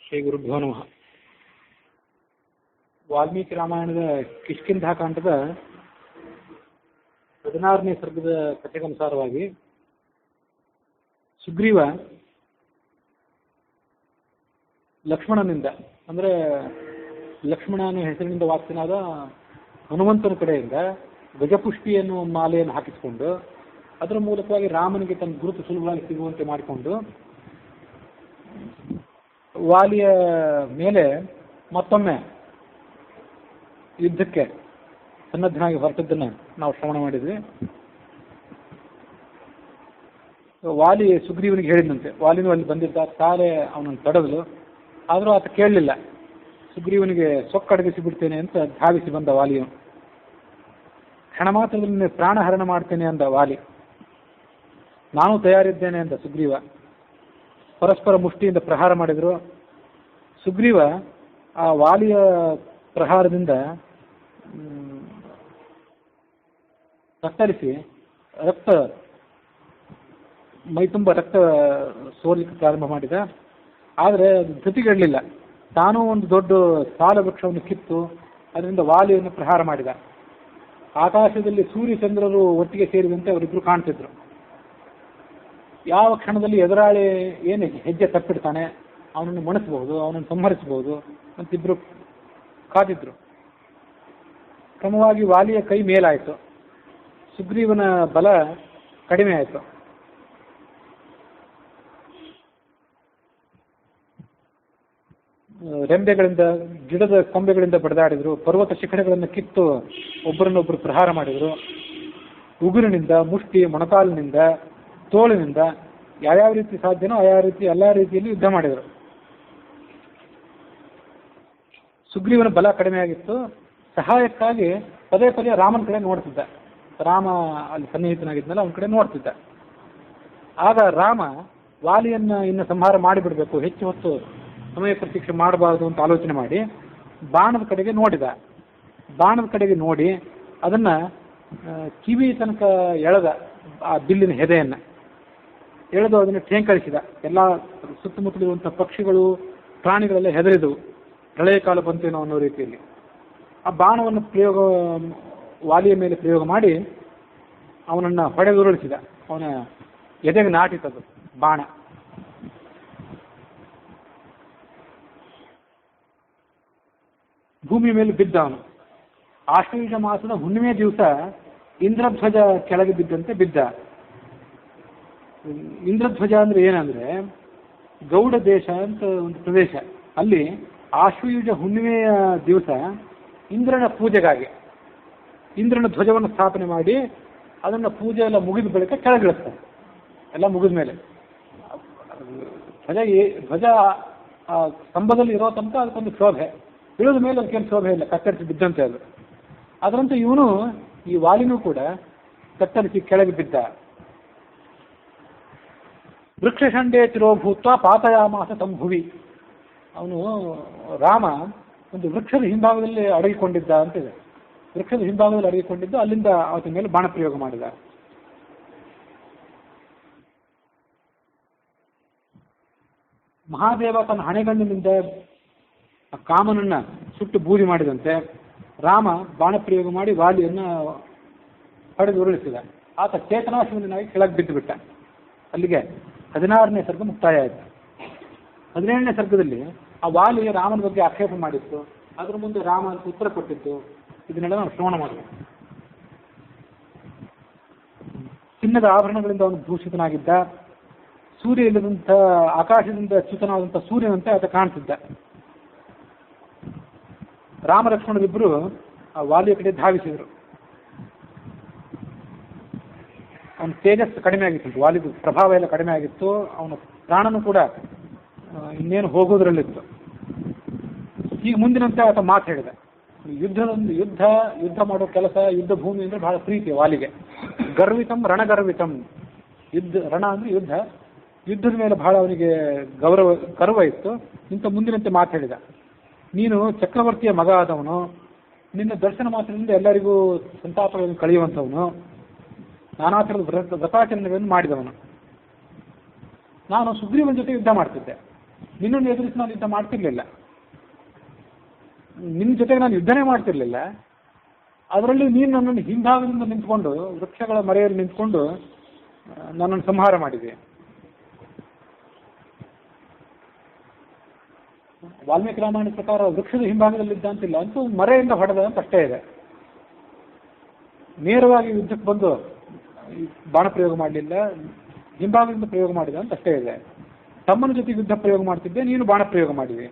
ಶ್ರೀ ಗುರುಭ್ಯೋ ನಮಃ. ವಾಲ್ಮೀಕಿ ರಾಮಾಯಣದ ಕಿಷ್ಕಿಂಧಾಕಾಂಡದ 16ನೇ ಸರ್ಗದ ಕಥೆಗನುಸಾರವಾಗಿ ಸುಗ್ರೀವ ಲಕ್ಷ್ಮಣನಿಂದ, ಅಂದರೆ ಲಕ್ಷ್ಮಣನ ಹೆಸರಿನಿಂದ ವಾಕ್ಯನಾದ ಹನುಮಂತನ ಕಡೆಯಿಂದ ಗಜಪುಷ್ಟಿ ಎನ್ನುವ ಮಾಲೆಯನ್ನು ಹಾಕಿಸಿಕೊಂಡು ಅದರ ಮೂಲಕವಾಗಿ ರಾಮನಿಗೆ ತನ್ನ ಗುರುತು ಸುಲಭವಾಗಿ ಸಿಗುವಂತೆ ಮಾಡಿಕೊಂಡು ವಾಲಿಯ ಮೇಲೆ ಮತ್ತೊಮ್ಮೆ ಯುದ್ಧಕ್ಕೆ ಸನ್ನದ್ಧನಾಗಿ ಹೊರಟದ್ದನ್ನು ನಾವು ಶ್ರವಣ ಮಾಡಿದ್ವಿ. ವಾಲಿ ಸುಗ್ರೀವನಿಗೆ ಹೇಳಿದಂತೆ, ವಾಲಿನೂ ಅಲ್ಲಿ ಬಂದಿದ್ದ, ಸಾಲೆ ಅವನನ್ನು ತಡೆದಲು. ಆದರೂ ಆತ ಕೇಳಲಿಲ್ಲ. ಸುಗ್ರೀವನಿಗೆ ಸೊಕ್ಕಡಗಿಸಿ ಬಿಡ್ತೇನೆ ಅಂತ ಧಾವಿಸಿ ಬಂದ ವಾಲಿಯು. ಕ್ಷಣ ಮಾತ್ರದಲ್ಲಿ ಪ್ರಾಣಹರಣ ಮಾಡ್ತೇನೆ ಅಂದ ವಾಲಿ. ನಾನು ತಯಾರಿದ್ದೇನೆ ಅಂದ ಸುಗ್ರೀವ. ಪರಸ್ಪರ ಮುಷ್ಟಿಯಿಂದ ಪ್ರಹಾರ ಮಾಡಿದರು. ಸುಗ್ರೀವ ಆ ವಾಲಿಯ ಪ್ರಹಾರದಿಂದ ತತ್ತರಿಸಿ ರಕ್ತ ಮೈತುಂಬ ರಕ್ತ ಸೋರ್ಲಿಕ್ಕೆ ಪ್ರಾರಂಭ ಮಾಡಿದ. ಆದರೆ ಅದು ಧೃತಿಗೆಡಲಿಲ್ಲ. ತಾನೂ ಒಂದು ದೊಡ್ಡ ಸಾಲ ವೃಕ್ಷವನ್ನು ಕಿತ್ತು ಅದರಿಂದ ವಾಲಿಯನ್ನು ಪ್ರಹಾರ ಮಾಡಿದ. ಆಕಾಶದಲ್ಲಿ ಸೂರ್ಯಚಂದ್ರರು ಒಟ್ಟಿಗೆ ಸೇರಿದಂತೆ ಅವರಿಬ್ಬರು ಕಾಣ್ತಿದ್ರು. ಯಾವ ಕ್ಷಣದಲ್ಲಿ ಎದುರಾಳಿ ಏನು ಹೆಜ್ಜೆ ತಪ್ಪಿಡ್ತಾನೆ, ಅವನನ್ನು ಮಣಿಸಬಹುದು, ಅವನನ್ನು ಸಂಹರಿಸಬಹುದು ಅಂತಿಬ್ರು ಕಾದಿದ್ರು. ಕ್ರಮವಾಗಿ ವಾಲಿಯ ಕೈ ಮೇಲಾಯಿತು, ಸುಗ್ರೀವನ ಬಲ ಕಡಿಮೆ ಆಯಿತು. ರೆಂಬೆಗಳಿಂದ, ಗಿಡದ ಕೊಂಬೆಗಳಿಂದ ಬಡಿದಾಡಿದ್ರು. ಪರ್ವತ ಶಿಖರಗಳನ್ನು ಕಿತ್ತು ಒಬ್ಬರನ್ನೊಬ್ಬರು ಪ್ರಹಾರ ಮಾಡಿದರು. ಉಗುರಿನಿಂದ, ಮುಷ್ಟಿ, ಮೊಣಕಾಲಿನಿಂದ, ತೋಳಿನಿಂದ ಯಾವ್ಯಾವ ರೀತಿ ಸಾಧ್ಯನೋ ಆಯಾ ರೀತಿ ಎಲ್ಲ ರೀತಿಯಲ್ಲಿ ಯುದ್ಧ ಮಾಡಿದರು. ಸುಗ್ರೀವನ ಬಲ ಕಡಿಮೆ ಆಗಿತ್ತು. ಸಹಾಯಕ್ಕಾಗಿ ಪದೇ ಪದೇ ರಾಮನ ಕಡೆ ನೋಡ್ತಿದ್ದ. ರಾಮ ಅಲ್ಲಿ ಸನ್ನಿಹಿತನಾಗಿದ್ನಲ್ಲ, ಅವನ ಕಡೆ ನೋಡ್ತಿದ್ದ. ಆಗ ರಾಮ ವಾಲಿಯನ್ನು ಇನ್ನು ಸಂಹಾರ ಮಾಡಿಬಿಡಬೇಕು, ಹೆಚ್ಚು ಹೊತ್ತು ಸಮಯ ಪ್ರತೀಕ್ಷೆ ಮಾಡಬಾರದು ಅಂತ ಆಲೋಚನೆ ಮಾಡಿ ಬಾಣದ ಕಡೆಗೆ ನೋಡಿದ. ಬಾಣದ ಕಡೆಗೆ ನೋಡಿ ಅದನ್ನು ಕಿವಿ ತನಕ ಎಳೆದ. ಆ ಬಿಲ್ಲಿನ ಹೆದೆಯನ್ನು ಎಳೆದು ಅದನ್ನು ಠೇಂಕರಿಸಿದ. ಎಲ್ಲ ಸುತ್ತಮುತ್ತಲಿರುವಂಥ ಪಕ್ಷಿಗಳು, ಪ್ರಾಣಿಗಳೆಲ್ಲ ಹೆದರಿದವು. ಪ್ರಳಯ ಕಾಲ ಬಂತೇನೋ ಅನ್ನೋ ರೀತಿಯಲ್ಲಿ ಆ ಬಾಣವನ್ನು ವಾಲಿಯ ಮೇಲೆ ಪ್ರಯೋಗ ಮಾಡಿ ಅವನನ್ನು ಹೊಡೆದುರುಳಿಸಿದ. ಅವನ ಎದೆಗೆ ನಾಟಿತದು ಬಾಣ. ಭೂಮಿ ಮೇಲೆ ಬಿದ್ದ ಅವನು. ಆಶ್ವಯುಜ ಮಾಸದ ಹುಣ್ಣಿಮೆ ದಿವಸ ಇಂದ್ರಧ್ವಜ ಕೆಳಗೆ ಬಿದ್ದಂತೆ ಬಿದ್ದ. ಇಂದ್ರಧ್ವಜ ಅಂದ್ರೆ ಏನಂದ್ರೆ, ಗೌಡ ದೇಶ ಅಂತ ಒಂದು ಪ್ರದೇಶ. ಅಲ್ಲಿ ಆಶ್ವಯುಜ ಹುಣ್ಣಿಮೆಯ ದಿವಸ ಇಂದ್ರನ ಪೂಜೆಗಾಗಿ ಇಂದ್ರನ ಧ್ವಜವನ್ನು ಸ್ಥಾಪನೆ ಮಾಡಿ ಅದನ್ನು ಪೂಜೆ ಎಲ್ಲ ಮುಗಿದ ಬಳಿಕ ಕೆಳಗಿಳಿಸ್ತಾರೆ. ಎಲ್ಲ ಮುಗಿದ ಮೇಲೆ ಧ್ವಜ ಸ್ತಂಭದಲ್ಲಿ ಇರೋ ತನಕ ಅದಕ್ಕೊಂದು ಶೋಭೆ, ಇಳಿದ ಮೇಲೆ ಅದಕ್ಕೇನು ಶೋಭೆ ಇಲ್ಲ, ಕತ್ತರಿಸಿ ಬಿದ್ದಂತೆ ಅದು. ಅದರಂತೆ ಇವನು, ಈ ವಾಲಿನೂ ಕೂಡ ಕತ್ತರಿಸಿ ಕೆಳಗೆ ಬಿದ್ದ. ವೃಕ್ಷಷಂಡೇ ತಿರೋಭೂತ್ವ ಪಾತಯಾಮಾಸ ಸಂಭುವಿ. ಅವನು ರಾಮ ಒಂದು ವೃಕ್ಷದ ಹಿಂಭಾಗದಲ್ಲಿ ಅಡಗಿಕೊಂಡಿದ್ದ ಅಂತಿದೆ. ವೃಕ್ಷದ ಹಿಂಭಾಗದಲ್ಲಿ ಅಡಗಿಕೊಂಡಿದ್ದು, ಅಲ್ಲಿಂದ ಅವನ ಮೇಲೆ ಬಾಣ ಪ್ರಯೋಗ ಮಾಡಿದ. ಮಹಾದೇವ ತನ್ನ ಹಣೆಗಣ್ಣಿನಿಂದ ಕಾಮನನ್ನ ಸುಟ್ಟು ಬೂದಿ ಮಾಡಿದಂತೆ ರಾಮ ಬಾಣ ಪ್ರಯೋಗ ಮಾಡಿ ವಾಲಿಯನ್ನು ಹೊಡೆದು ಉರುಳಿಸಿದ. ಆತ ಚೇತನಾಶೂನ್ಯನಾಗಿ ಕೆಳಗೆ ಬಿದ್ದು ಬಿಟ್ಟ. ಅಲ್ಲಿಗೆ 16ನೇ ಸರ್ಗ ಮುಕ್ತಾಯ ಆಯಿತು. 17ನೇ ಸರ್ಗದಲ್ಲಿ ಆ ವಾಲಿ ರಾಮನ ಬಗ್ಗೆ ಆಕ್ಷೇಪ ಮಾಡಿತ್ತು. ಅದ್ರ ಮುಂದೆ ರಾಮ ಅಂತ ಉತ್ತರ ಕೊಟ್ಟಿತ್ತು. ಇದನ್ನೆಲ್ಲ ನಾವು ಶ್ರವಣ ಮಾಡಬೇಕು. ಚಿನ್ನದ ಆಭರಣಗಳಿಂದ ಅವನು ಭೂಷಿತನಾಗಿದ್ದ. ಸೂರ್ಯ ಇಲ್ಲದಂಥ, ಆಕಾಶದಿಂದ ಚ್ಯುತನಾದಂಥ ಸೂರ್ಯನಂತೆ ಆತ ಕಾಣ್ತಿದ್ದ. ರಾಮ ಲಕ್ಷ್ಮಣರಿಬ್ಬರು ಆ ವಾಲಿಯ ಕಡೆ ಧಾವಿಸಿದರು. ಅವನ ತೇಜಸ್ಸು ಕಡಿಮೆ ಆಗಿತ್ತು, ವಾಲಿದು ಪ್ರಭಾವ ಎಲ್ಲ ಕಡಿಮೆ ಆಗಿತ್ತು. ಅವನ ಪ್ರಾಣನೂ ಕೂಡ ಇನ್ನೇನು ಹೋಗೋದ್ರಲ್ಲಿತ್ತು. ಈಗ ಮುಂದಿನಂತೆ ಆತ ಮಾತು ಹೇಳಿದ. ಯುದ್ಧ ಮಾಡೋ ಕೆಲಸ, ಯುದ್ಧ ಭೂಮಿ ಅಂದರೆ ಬಹಳ ಪ್ರೀತಿ ವಾಲಿಗೆ. ಗರ್ವಿತಂ ರಣಗರ್ವಿತಂ. ರಣ ಅಂದರೆ ಯುದ್ಧ. ಯುದ್ಧದ ಮೇಲೆ ಬಹಳ ಅವನಿಗೆ ಗರ್ವ ಇತ್ತು. ಇಂಥ ಮುಂದಿನಂತೆ ಮಾತು ಹೇಳಿದ. ನೀನು ಚಕ್ರವರ್ತಿಯ ಮಗ ಆದವನು, ನಿನ್ನ ದರ್ಶನ ಮಾತ್ರದಿಂದ ಎಲ್ಲರಿಗೂ ಸಂತಾಪಗಳನ್ನು ಕಳೆಯುವಂಥವನು, ನಾನಾ ಥರದ ವ್ರತಾಚರಣೆಗಳನ್ನು ಮಾಡಿದವನು. ನಾನು ಸುಗ್ರೀವನ ಜೊತೆ ಯುದ್ಧ ಮಾಡ್ತಿದ್ದೆ. ನಿನ್ನನ್ನು ಎದುರಿಸಿ ನಾನು ಯುದ್ಧ ಮಾಡ್ತಿರ್ಲಿಲ್ಲ, ನಿನ್ನ ಜೊತೆಗೆ ನಾನು ಯುದ್ಧನೇ ಮಾಡ್ತಿರ್ಲಿಲ್ಲ. ಅದರಲ್ಲಿ ನೀನು ನನ್ನನ್ನು ಹಿಂಭಾಗದಿಂದ ನಿಂತ್ಕೊಂಡು, ವೃಕ್ಷಗಳ ಮರೆಯಲ್ಲಿ ನಿಂತ್ಕೊಂಡು ನನ್ನನ್ನು ಸಂಹಾರ ಮಾಡಿದೆ. ವಾಲ್ಮೀಕಿ ರಾಮಾಯಣ ಪ್ರಕಾರ ವೃಕ್ಷದ ಹಿಂಭಾಗದಲ್ಲಿದ್ದ ಅಂತಿಲ್ಲ, ಅಂತೂ ಮರೆಯಿಂದ ಹೊಡೆದ ಅಂತ ಅಷ್ಟೇ ಇದೆ. ನೇರವಾಗಿ ಯುದ್ಧಕ್ಕೆ ಬಂದು ಬಾಣ ಪ್ರಯೋಗ ಮಾಡಲಿಲ್ಲ, ಹಿಂಭಾಗದಿಂದ ಪ್ರಯೋಗ ಮಾಡಿದ ಅಂತ ಅಷ್ಟೇ ಇದೆ. ತಮ್ಮನ ಜೊತೆ ಯುದ್ಧ ಪ್ರಯೋಗ ಮಾಡ್ತಿದ್ದೆ, ನೀನು ಬಾಣ ಪ್ರಯೋಗ ಮಾಡಿದೆ.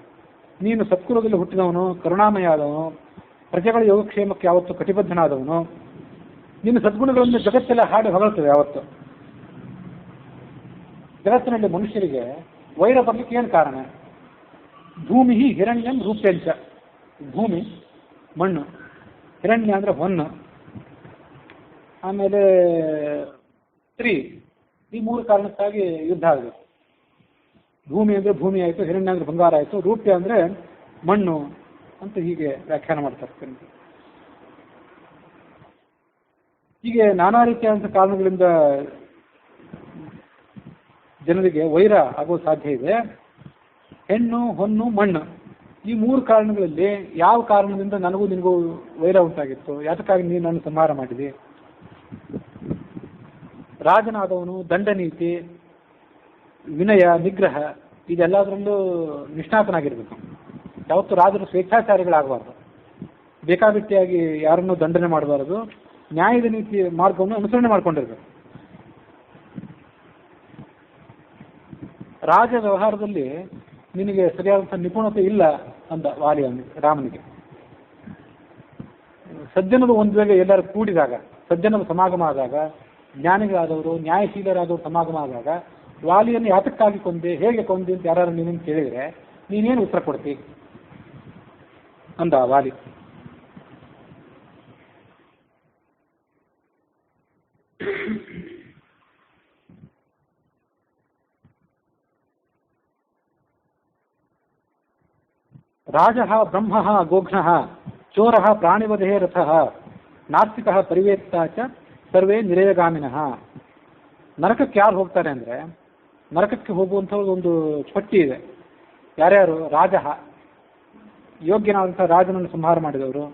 ನೀನು ಸತ್ಕುಲದಲ್ಲಿ ಹುಟ್ಟಿದವನು, ಕರುಣಾಮಯ ಆದವನು, ಪ್ರಜೆಗಳ ಯೋಗಕ್ಷೇಮಕ್ಕೆ ಯಾವತ್ತು ಕಟಿಬದ್ಧನಾದವನು. ನಿನ್ನ ಸದ್ಗುಣಗಳನ್ನು ಜಗತ್ತೆಲ್ಲ ಹಾಡಿ ಹೊಗಳ್ತದೆ. ಯಾವತ್ತು ಜಗತ್ತಿನಲ್ಲಿ ಮನುಷ್ಯರಿಗೆ ವೈರ ಬರಲಿಕ್ಕೆ ಏನು ಕಾರಣ? ಭೂಮಿ ಹಿರಣ್ಯಂ ರೂಪ್ಯಂಚ. ಭೂಮಿ ಮಣ್ಣು, ಹಿರಣ್ಯ ಅಂದರೆ ಹೊನ್ನು, ಆಮೇಲೆ ಸ್ತ್ರೀ. ಈ ಮೂರು ಕಾರಣಕ್ಕಾಗಿ ಯುದ್ಧ ಆಗಬೇಕು. ಭೂಮಿ ಅಂದರೆ ಭೂಮಿ ಆಯಿತು, ಹಿರಣ್ಯ ಅಂದರೆ ಬಂಗಾರ ಆಯಿತು, ರೂಪ್ಯ ಅಂದರೆ ಮಣ್ಣು ಅಂತ ಹೀಗೆ ವ್ಯಾಖ್ಯಾನ ಮಾಡ್ತಾ ಇರ್ತೀನಿ. ಹೀಗೆ ನಾನಾ ರೀತಿಯಾದಂಥ ಕಾರಣಗಳಿಂದ ಜನರಿಗೆ ವೈರ ಆಗೋ ಸಾಧ್ಯ ಇದೆ. ಹೆಣ್ಣು, ಹೊನ್ನು, ಮಣ್ಣು, ಈ ಮೂರು ಕಾರಣಗಳಲ್ಲಿ ಯಾವ ಕಾರಣದಿಂದ ನನಗೂ ನಿನಗೂ ವೈರ ಉಂಟಾಗಿತ್ತು? ಯಾತಕ್ಕಾಗಿ ನೀನು ನನ್ನ ಸಂಹಾರ ಮಾಡಿದೆ? ರಾಜನಾದವನು ದಂಡನೀತಿ, ವಿನಯ, ನಿಗ್ರಹ ಇದೆಲ್ಲದರಲ್ಲೂ ನಿಷ್ಣಾತನಾಗಿರ್ಬೇಕು. ಯಾವತ್ತು ರಾಜರು ಸ್ವೇಚ್ಛಾಚಾರಿಗಳಾಗಬಾರ್ದು, ಬೇಕಾಬಿಟ್ಟಿಯಾಗಿ ಯಾರನ್ನೂ ದಂಡನೆ ಮಾಡಬಾರದು, ನ್ಯಾಯದ ನೀತಿ ಮಾರ್ಗವನ್ನು ಅನುಸರಣೆ ಮಾಡಿಕೊಂಡಿರ್ಬೇಕು. ರಾಜ ವ್ಯವಹಾರದಲ್ಲಿ ನಿನಗೆ ಸರಿಯಾದಂಥ ನಿಪುಣತೆ ಇಲ್ಲ ಅಂದ ವಾಲಿ ರಾಮನಿಗೆ. ಸಜ್ಜನರು ಒಂದು ವೇಳೆ ಎಲ್ಲರೂ ಕೂಡಿದಾಗ, ಸಜ್ಜನರ ಸಮಾಗಮ ಆದಾಗ, ಜ್ಞಾನಿಗಳಾದವರು ನ್ಯಾಯಶೀಲರಾದವರು ಸಮಾಗಮ ಆದಾಗ ವಾಲಿಯನ್ನು ಯಾತಕ್ಕಾಗಿ ಕೊಂದೆ, ಹೇಗೆ ಕೊಂದೆ ಅಂತ ಯಾರು ನೀನು ಕೇಳಿದರೆ ನೀನೇನು ಉತ್ತರ ಕೊಡ್ತಿ ಅಂದ ವಾಲಿ. ರಾಜಃ ಬ್ರಹ್ಮಃ ಗೋಘ್ನಃ ಚೋರಃ ಪ್ರಾಣಿವಧೇ ರಥಃ ನಾಸ್ತಿಕಃ ಪರಿವೇತ್ತಾ ಚ ಸರ್ವೇ ನಿರೇಯಗಾಮಿನಃ. ನರಕಕ್ಕೆ ಯಾರು ಹೋಗ್ತಾರೆ ಅಂದರೆ, ನರಕಕ್ಕೆ ಹೋಗುವಂಥ ಒಂದು ಪಟ್ಟಿ ಇದೆ. ಯಾರ್ಯಾರು? ರಾಜಃ, ಯೋಗ್ಯನಾದಂಥ ರಾಜನನ್ನು ಸಂಹಾರ ಮಾಡಿದವರು,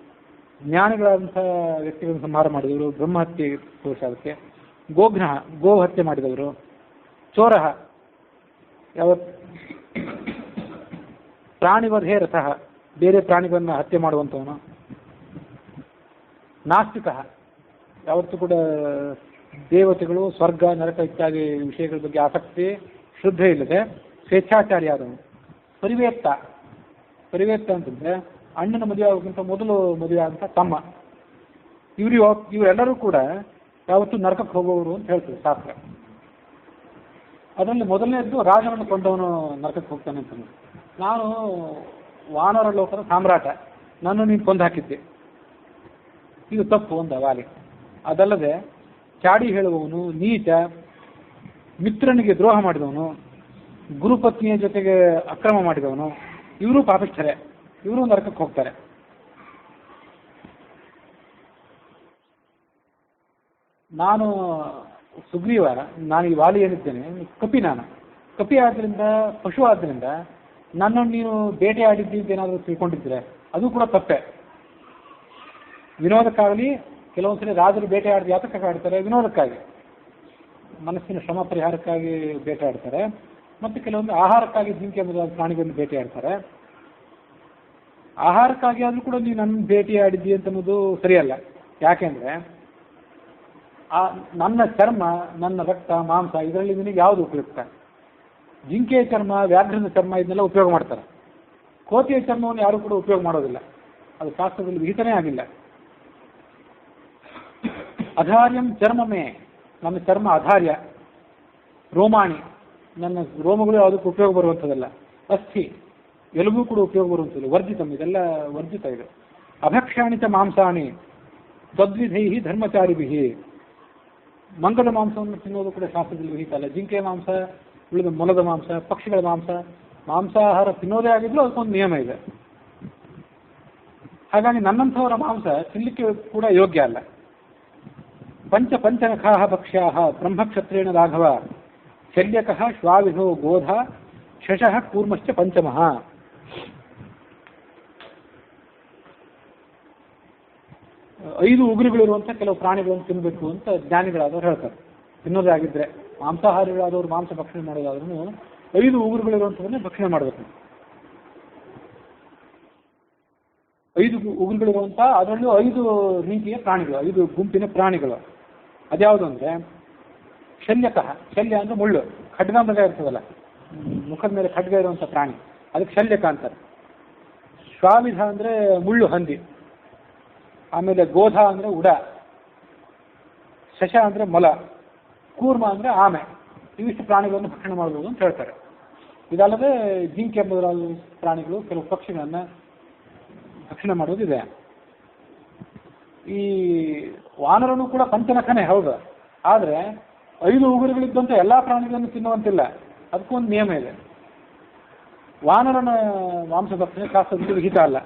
ಜ್ಞಾನಿಗಳಾದಂಥ ವ್ಯಕ್ತಿಗಳನ್ನು ಸಂಹಾರ ಮಾಡಿದವರು, ಬ್ರಹ್ಮಹತ್ಯೆ ದೋಷ ಅದಕ್ಕೆ. ಗೋಘ್ನಃ, ಗೋ ಹತ್ಯೆ ಮಾಡಿದವರು. ಚೋರಃ, ಪ್ರಾಣಿವಧೇ ರಥಃ, ಬೇರೆ ಪ್ರಾಣಿಗಳನ್ನು ಹತ್ಯೆ ಮಾಡುವಂಥವನು. ನಾಸ್ತಿಕ, ಯಾವತ್ತೂ ಕೂಡ ದೇವತೆಗಳು, ಸ್ವರ್ಗ, ನರಕ ಇತ್ಯಾದಿ ವಿಷಯಗಳ ಬಗ್ಗೆ ಆಸಕ್ತಿ, ಶ್ರದ್ಧೆ ಇಲ್ಲದೆ ಸ್ವೇಚ್ಛಾಚಾರಿಯಾದವನು. ಪರಿವೇತ್ತ, ಪರಿವೇತ್ತ ಅಂತಂದರೆ ಅಣ್ಣನ ಮದುವೆ ಆಗೋಕ್ಕಿಂತ ಮೊದಲು ಮದುವೆ ಆದಂಥ ತಮ್ಮ. ಇವರೆಲ್ಲರೂ ಕೂಡ ಯಾವತ್ತೂ ನರಕಕ್ಕೆ ಹೋಗುವವರು ಅಂತ ಹೇಳ್ತೀವಿ ಶಾಸ್ತ್ರ. ಅದರಲ್ಲಿ ಮೊದಲನೇದ್ದು ರಾಜನನ್ನು ಕೊಂದವನು ನರಕಕ್ಕೆ ಹೋಗ್ತಾನೆ ಅಂತ. ನಾನು ವಾನರ ಲೋಕದ ಸಾಮ್ರಾಟ, ನಾನು ನೀನು ಕೊಂದು ಹಾಕಿದ್ದೆ, ಇದು ತಪ್ಪು ಅಂದ ವಾಲಿ. ಅದಲ್ಲದೆ ಚಾಡಿ ಹೇಳುವವನು, ನೀಚ, ಮಿತ್ರನಿಗೆ ದ್ರೋಹ ಮಾಡಿದವನು, ಗುರುಪತ್ನಿಯ ಜೊತೆಗೆ ಅಕ್ರಮ ಮಾಡಿದವನು, ಇವರು ಪಾಪಿಷ್ಠರೇ, ಇವರು ನರಕಕ್ಕೆ ಹೋಗ್ತಾರೆ. ನಾನು ಸುಗ್ರೀವ, ನಾನು ಈ ವಾಲಿ ಏನಿದ್ದೇನೆ ಕಪಿ. ನಾನು ಕಪಿ ಆದ್ದರಿಂದ, ಪಶು ಆದ್ದರಿಂದ ನನ್ನನ್ನು ನೀನು ಬೇಟೆ ಆಡಿದ್ದೇನಾದರೂ ತಿಳ್ಕೊಂಡಿದ್ರೆ ಅದು ಕೂಡ ತಪ್ಪೆ. ವಿನೋದಕ್ಕಾಗಲಿ, ಕೆಲವೊಂದ್ಸರಿ ರಾಜರು ಬೇಟೆ ಆಡಿದ ಯಾತಕ್ಕಾಗಿ ಆಡ್ತಾರೆ? ವಿನೋದಕ್ಕಾಗಿ, ಮನಸ್ಸಿನ ಶ್ರಮ ಪರಿಹಾರಕ್ಕಾಗಿ ಬೇಟೆ ಆಡ್ತಾರೆ. ಮತ್ತು ಕೆಲವೊಂದು ಆಹಾರಕ್ಕಾಗಿ ಜಿಂಕೆ ಮೊದಲಾದ ಪ್ರಾಣಿಗಳನ್ನು ಬೇಟೆ ಆಡ್ತಾರೆ. ಆಹಾರಕ್ಕಾಗಿ ಆದರೂ ಕೂಡ ನೀವು ನನ್ನ ಭೇಟಿ ಆಡಿದ್ದಿ ಅಂತ ಅನ್ನೋದು ಸರಿಯಲ್ಲ. ಯಾಕೆಂದರೆ ನನ್ನ ಚರ್ಮ, ನನ್ನ ರಕ್ತ, ಮಾಂಸ ಇದರಲ್ಲಿ ನಿನಗೆ ಯಾವುದು ಉಪಯುಕ್ತ? ಜಿಂಕೆಯ ಚರ್ಮ, ವ್ಯಾಘ್ರದ ಚರ್ಮ ಇದನ್ನೆಲ್ಲ ಉಪಯೋಗ ಮಾಡ್ತಾರೆ. ಕೋತಿಯ ಚರ್ಮವನ್ನು ಯಾರು ಕೂಡ ಉಪಯೋಗ ಮಾಡೋದಿಲ್ಲ, ಅದು ಶಾಸ್ತ್ರದಲ್ಲಿ ವಿಹಿತನೇ ಆಗಿಲ್ಲ. ಅಧಾರ್ಯಂ ಚರ್ಮಮೇ, ನನ್ನ ಚರ್ಮ ಅಧಾರ್ಯ. ರೋಮಾಣಿ, ನನ್ನ ರೋಮಗಳು ಯಾವುದಕ್ಕೂ ಉಪಯೋಗ ಬರುವಂಥದ್ದಲ್ಲ. ಅಸ್ಥಿ, ಎಲುಬು ಕೂಡ ಉಪಯೋಗ ಬರುವಂಥದ್ದು. ವರ್ಜಿತಂ, ಇದೆಲ್ಲ ವರ್ಜಿತ ಇದೆ. ಅಭಕ್ಷಾಣಿತ ಮಾಂಸಾಣಿ ತದ್ವಿಧೈ ಧರ್ಮಚಾರಿಭಿ. ಮಂಗದ ಮಾಂಸವನ್ನು ತಿನ್ನೋದು ಕೂಡ ಶಾಸ್ತ್ರದಲ್ಲಿ ವಿಹಿತ ಅಲ್ಲ. ಜಿಂಕೆಯ ಮಾಂಸ, ಉಳಿದ ಮೊಲದ ಮಾಂಸ, ಪಕ್ಷಿಗಳ ಮಾಂಸ, ಮಾಂಸಾಹಾರ ತಿನ್ನೋದೇ ಆಗಿದ್ರು ಅದಕ್ಕೊಂದು ನಿಯಮ ಇದೆ. ಹಾಗಾಗಿ ನನ್ನಂಥವರ ಮಾಂಸ ತಿನ್ನಲಿಕ್ಕೆ ಕೂಡ ಯೋಗ್ಯ ಅಲ್ಲ. ಪಂಚನಖಾಹ ಭಕ್ಷ್ಯಾಹ ಬ್ರಹ್ಮಕ್ಷತ್ರೇಣ ರಾಘವ ಶಲ್ಯಕಃ ಶ್ವಾವಿಧೋ ಗೋಧ ಶಶಃ ಕೂರ್ಮಶ್ಚ ಪಂಚಮಃ. ಐದು ಉಗುರುಗಳಿರುವಂಥ ಕೆಲವು ಪ್ರಾಣಿಗಳನ್ನು ತಿನ್ನಬೇಕು ಅಂತ ಜ್ಞಾನಿಗಳಾದವ್ರು ಹೇಳ್ತಾರೆ. ತಿನ್ನೋದೇ ಆಗಿದ್ರೆ, ಮಾಂಸಾಹಾರಿಗಳಾದವರು ಮಾಂಸ ಭಕ್ಷಣೆ ಮಾಡೋದಾದ್ರೂ 5 ಉಗುರುಗಳಿರುವಂಥವನ್ನೇ ಭಕ್ಷಣೆ ಮಾಡಬೇಕು. 5 ಉಗುರುಗಳಿರುವಂಥ, ಅದರಲ್ಲೂ 5 ರೀತಿಯ ಪ್ರಾಣಿಗಳು, 5 ಗುಂಪಿನ ಪ್ರಾಣಿಗಳು. ಅದ್ಯಾವುದು ಅಂದರೆ ಶಲ್ಯಕಃ. ಶಲ್ಯ ಅಂದರೆ ಮುಳ್ಳು, ಖಡ್ಗ ಮೃಗ ಇರ್ತದಲ್ಲ, ಮುಖದ ಮೇಲೆ ಖಡ್ಗ ಇರುವಂಥ ಪ್ರಾಣಿ, ಅದಕ್ಕೆ ಶಲ್ಯಕ ಅಂತಾರೆ. ಶ್ವಾವಿಧ ಅಂದರೆ ಮುಳ್ಳು ಹಂದಿ. ಆಮೇಲೆ ಗೋಧ ಅಂದರೆ ಉಡ, ಶಶ ಅಂದರೆ ಮೊಲ, ಕೂರ್ಮ ಅಂದರೆ ಆಮೆ. ಇವಿಷ್ಟು ಪ್ರಾಣಿಗಳನ್ನು ಭಕ್ಷಣೆ ಮಾಡಬಹುದು ಅಂತ ಹೇಳ್ತಾರೆ. ಇದಲ್ಲದೆ ಜಿಂಕೆ ಮೊದಲಾದ ಪ್ರಾಣಿಗಳು, ಕೆಲವು ಪಕ್ಷಿಗಳನ್ನು ಭಕ್ಷಣೆ ಮಾಡೋದಿದೆ. ಈ ವಾನರನು ಕೂಡ ಪಂಚನಖನೇ ಹೌದು, ಆದರೆ 5 ಉಗುರುಗಳಿದ್ದಂಥ ಎಲ್ಲ ಪ್ರಾಣಿಗಳನ್ನು ತಿನ್ನುವಂತಿಲ್ಲ. ಅದಕ್ಕೂ ಒಂದು ನಿಯಮ ಇದೆ. ವಾನರನ ಮಾಂಸ ಭಕ್ಷಣೆ ಶಾಸ್ತ್ರದಲ್ಲಿ ವಿಹಿತ ಅಲ್ಲ.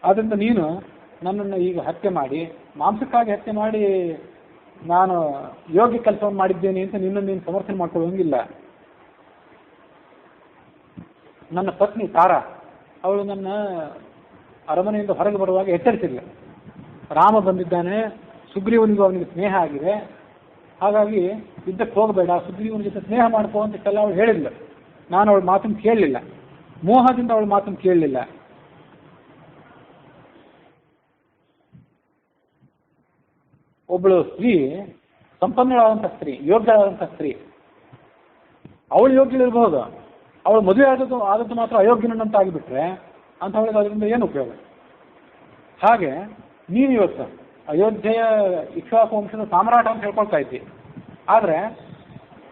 ಆದ್ದರಿಂದ ನೀನು ನನ್ನನ್ನು ಈಗ ಹತ್ಯೆ ಮಾಡಿ, ಮಾಂಸಕ್ಕಾಗಿ ಹತ್ಯೆ ಮಾಡಿ ನಾನು ಯೋಗ್ಯ ಕೆಲಸವನ್ನು ಮಾಡಿದ್ದೇನೆ ಅಂತ ನೀನು ಸಮರ್ಥನೆ ಮಾಡ್ಕೊಳ್ಳೋಂಗಿಲ್ಲ. ನನ್ನ ಪತ್ನಿ ತಾರಾ, ಅವಳು ನನ್ನ ಅರಮನೆಯಿಂದ ಹೊರಗೆ ಬರುವಾಗ ಎಚ್ಚರಿಸಿಲ್ಲ. ರಾಮ ಬಂದಿದ್ದಾನೆ, ಸುಗ್ರೀವನಿಗೂ ಅವನಿಗೆ ಸ್ನೇಹ ಆಗಿದೆ, ಹಾಗಾಗಿ ಯುದ್ಧಕ್ಕೆ ಹೋಗಬೇಡ, ಸುಗ್ರೀವನ ಜೊತೆ ಸ್ನೇಹ ಮಾಡ್ಕೋ ಅಂತೆಲ್ಲ ಅವಳು ಹೇಳಿಲ್ಲ. ನಾನು ಅವಳ ಮಾತನ್ನು ಕೇಳಲಿಲ್ಲ, ಮೋಹದಿಂದ ಅವಳ ಮಾತನ್ನು ಕೇಳಲಿಲ್ಲ. ಒಬ್ಬಳು ಸ್ತ್ರೀ, ಸಂಪನ್ನಳಾದಂಥ ಸ್ತ್ರೀ, ಯೋಗ್ಯಳಾದಂಥ ಸ್ತ್ರೀ, ಅವಳು ಯೋಗ್ಯಳಿರ್ಬೋದು, ಅವಳು ಮದುವೆ ಆದದ್ದು ಮಾತ್ರ ಅಯೋಗ್ಯನಂತ ಆಗಿಬಿಟ್ರೆ ಅಂಥವಳಿಗೆ ಅದರಿಂದ ಏನು ಉಪಯೋಗ? ಹಾಗೆ ನೀನು ಇವತ್ತು ಅಯೋಧ್ಯೆಯ ಇಕ್ಷ್ವಾಕು ವಂಶದ ಸಾಮ್ರಾಟ ಅಂತ ಹೇಳ್ಕೊಳ್ತಾ ಇದ್ದಿ, ಆದರೆ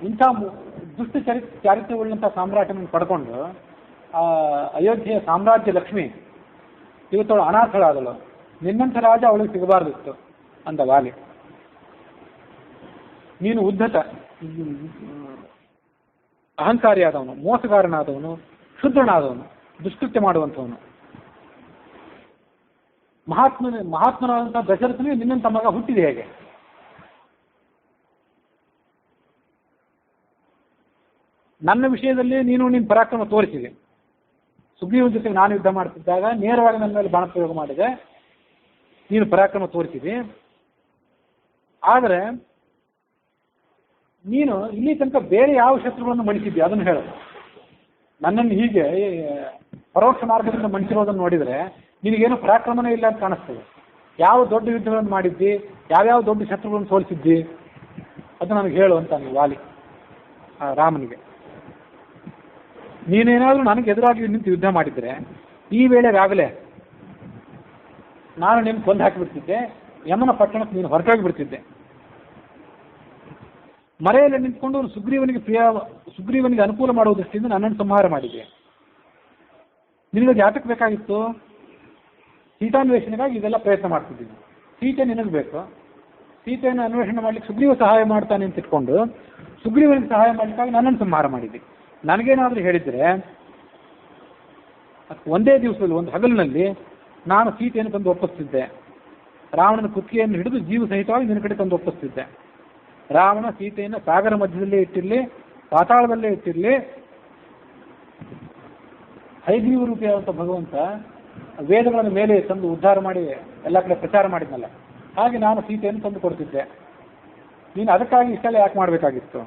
ಇಂಥ ದುಷ್ಟ ಚಾರಿತ್ರ್ಯವುಳ್ಳಂಥ ಸಾಮ್ರಾಟನನ್ನು ಪಡ್ಕೊಂಡು ಅಯೋಧ್ಯೆಯ ಸಾಮ್ರಾಜ್ಯ ಲಕ್ಷ್ಮಿ ಇವತ್ತವಳು ಅನಾಥಳಾದಳು. ನಿನ್ನಂಥ ರಾಜ ಅವಳಿಗೆ ಸಿಗಬಾರ್ದಿತ್ತು ಅಂದ ವಾಲಿ. ನೀನು ಉದ್ಧತ, ಅಹಂಕಾರಿಯಾದವನು, ಮೋಸಗಾರನಾದವನು, ಶುದ್ಧನಾದವನು, ದುಷ್ಕೃತ್ಯ ಮಾಡುವಂಥವನು. ಮಹಾತ್ಮನಾದಂಥ ದಶರಥನಿಗೆ ನಿನ್ನಂಥ ಮಗ ಹುಟ್ಟಿದೆ ಹೇಗೆ? ನನ್ನ ವಿಷಯದಲ್ಲಿ ನಿನ್ನ ಪರಾಕ್ರಮ ತೋರಿಸಿದೆ. ಸುಗ್ರೀವನ ಜೊತೆಗೆ ನಾನು ಯುದ್ಧ ಮಾಡ್ತಿದ್ದಾಗ ನೇರವಾಗಿ ನನ್ನ ಮೇಲೆ ಬಾಣಪ್ರಯೋಗ ಮಾಡಿದೆ, ನೀನು ಪರಾಕ್ರಮ ತೋರಿಸಿದೆ. ಆದರೆ ನೀನು ಇಲ್ಲಿ ತನಕ ಬೇರೆ ಯಾವ ಶತ್ರುಗಳನ್ನು ಮಣಿಸಿದ್ದೆ ಅದನ್ನು ಹೇಳು. ನನ್ನನ್ನು ಹೀಗೆ ಪರೋಕ್ಷ ಮಾರ್ಗದಿಂದ ಮಣಿಸಿರೋದನ್ನು ನೋಡಿದರೆ ನಿನಗೇನು ಪರಾಕ್ರಮನೇ ಇಲ್ಲ ಅಂತ ಕಾಣಿಸ್ತದೆ. ಯಾವ ದೊಡ್ಡ ಯುದ್ಧಗಳನ್ನು ಮಾಡಿದ್ದಿ, ಯಾವ್ಯಾವ ದೊಡ್ಡ ಶತ್ರುಗಳನ್ನು ಸೋಲಿಸಿದ್ದಿ, ಅದು ನನಗೆ ಹೇಳು ಅಂತ ವಾಲಿ ರಾಮನಿಗೆ. ನೀನೇನಾದರೂ ನನಗೆ ಎದುರಾಗಿ ನಿಂತು ಯುದ್ಧ ಮಾಡಿದರೆ ಈ ವೇಳೆಗಾಗಲೇ ನಾನು ನಿನ್ನ ಕೊಂದು ಹಾಕಿಬಿಡ್ತಿದ್ದೆ, ಯಮನ ಪಟ್ಟಣಕ್ಕೆ ನೀನು ಹೊರಟೋಗಿಬಿಡ್ತಿದ್ದೆ. ಮರೆಯಲ್ಲಿ ನಿಂತ್ಕೊಂಡು ಸುಗ್ರೀವನಿಗೆ ಅನುಕೂಲ ಮಾಡುವ ದೃಷ್ಟಿಯಿಂದ ನನ್ನನ್ನು ಸಂಹಾರ ಮಾಡಿದೆ. ನಿನಗೆ ಜಾತಕ್ಕೆ ಬೇಕಾಗಿತ್ತು, ಸೀತಾನ್ವೇಷಣೆಗಾಗಿ ಇದೆಲ್ಲ ಪ್ರಯತ್ನ ಮಾಡ್ತಿದ್ದೀನಿ. ಸೀತೆ ನಿನಗೆ ಬೇಕು, ಸೀತೆಯನ್ನು ಅನ್ವೇಷಣೆ ಮಾಡ್ಲಿಕ್ಕೆ ಸುಗ್ರೀವ ಸಹಾಯ ಮಾಡ್ತಾನೆ ಅಂತ ಇಟ್ಕೊಂಡು ಸುಗ್ರೀವನಿಗೆ ಸಹಾಯ ಮಾಡಲಿಕ್ಕಾಗಿ ನನ್ನನ್ನು ಸಂಹಾರ ಮಾಡಿದ್ದೆ. ನನಗೇನಾದರೂ ಹೇಳಿದರೆ ಒಂದೇ ದಿವಸದಲ್ಲಿ, ಒಂದು ಹಗಲಿನಲ್ಲಿ ನಾನು ಸೀತೆಯನ್ನು ತಂದು ಒಪ್ಪಿಸ್ತಿದ್ದೆ. ರಾವಣನ ಕುತ್ತಿಗೆಯನ್ನು ಹಿಡಿದು ಜೀವ ಸಹಿತವಾಗಿ ನಿನ್ನ ಕಡೆ ತಂದು ಒಪ್ಪಿಸ್ತಿದ್ದೆ. ರಾವಣ ಸೀತೆಯನ್ನು ಸಾಗರ ಮಧ್ಯದಲ್ಲೇ ಇಟ್ಟಿರಲಿ, ಪಾತಾಳದಲ್ಲೇ ಇಟ್ಟಿರಲಿ, ಹೈಗ್ರೀವ ರೂಪಿಯಾದಂಥ ಭಗವಂತ ವೇದಗಳನ್ನು ಮೇಲೆ ತಂದು ಉದ್ಧಾರ ಮಾಡಿ ಎಲ್ಲ ಕಡೆ ಪ್ರಚಾರ ಮಾಡಿದ್ನಲ್ಲ, ಹಾಗೆ ನಾನು ಸೀತೆಯನ್ನು ತಂದು ಕೊಡ್ತಿದ್ದೆ. ನೀನು ಅದಕ್ಕಾಗಿ ಇಷ್ಟೆಲ್ಲ ಯಾಕೆ ಮಾಡಬೇಕಾಗಿತ್ತು?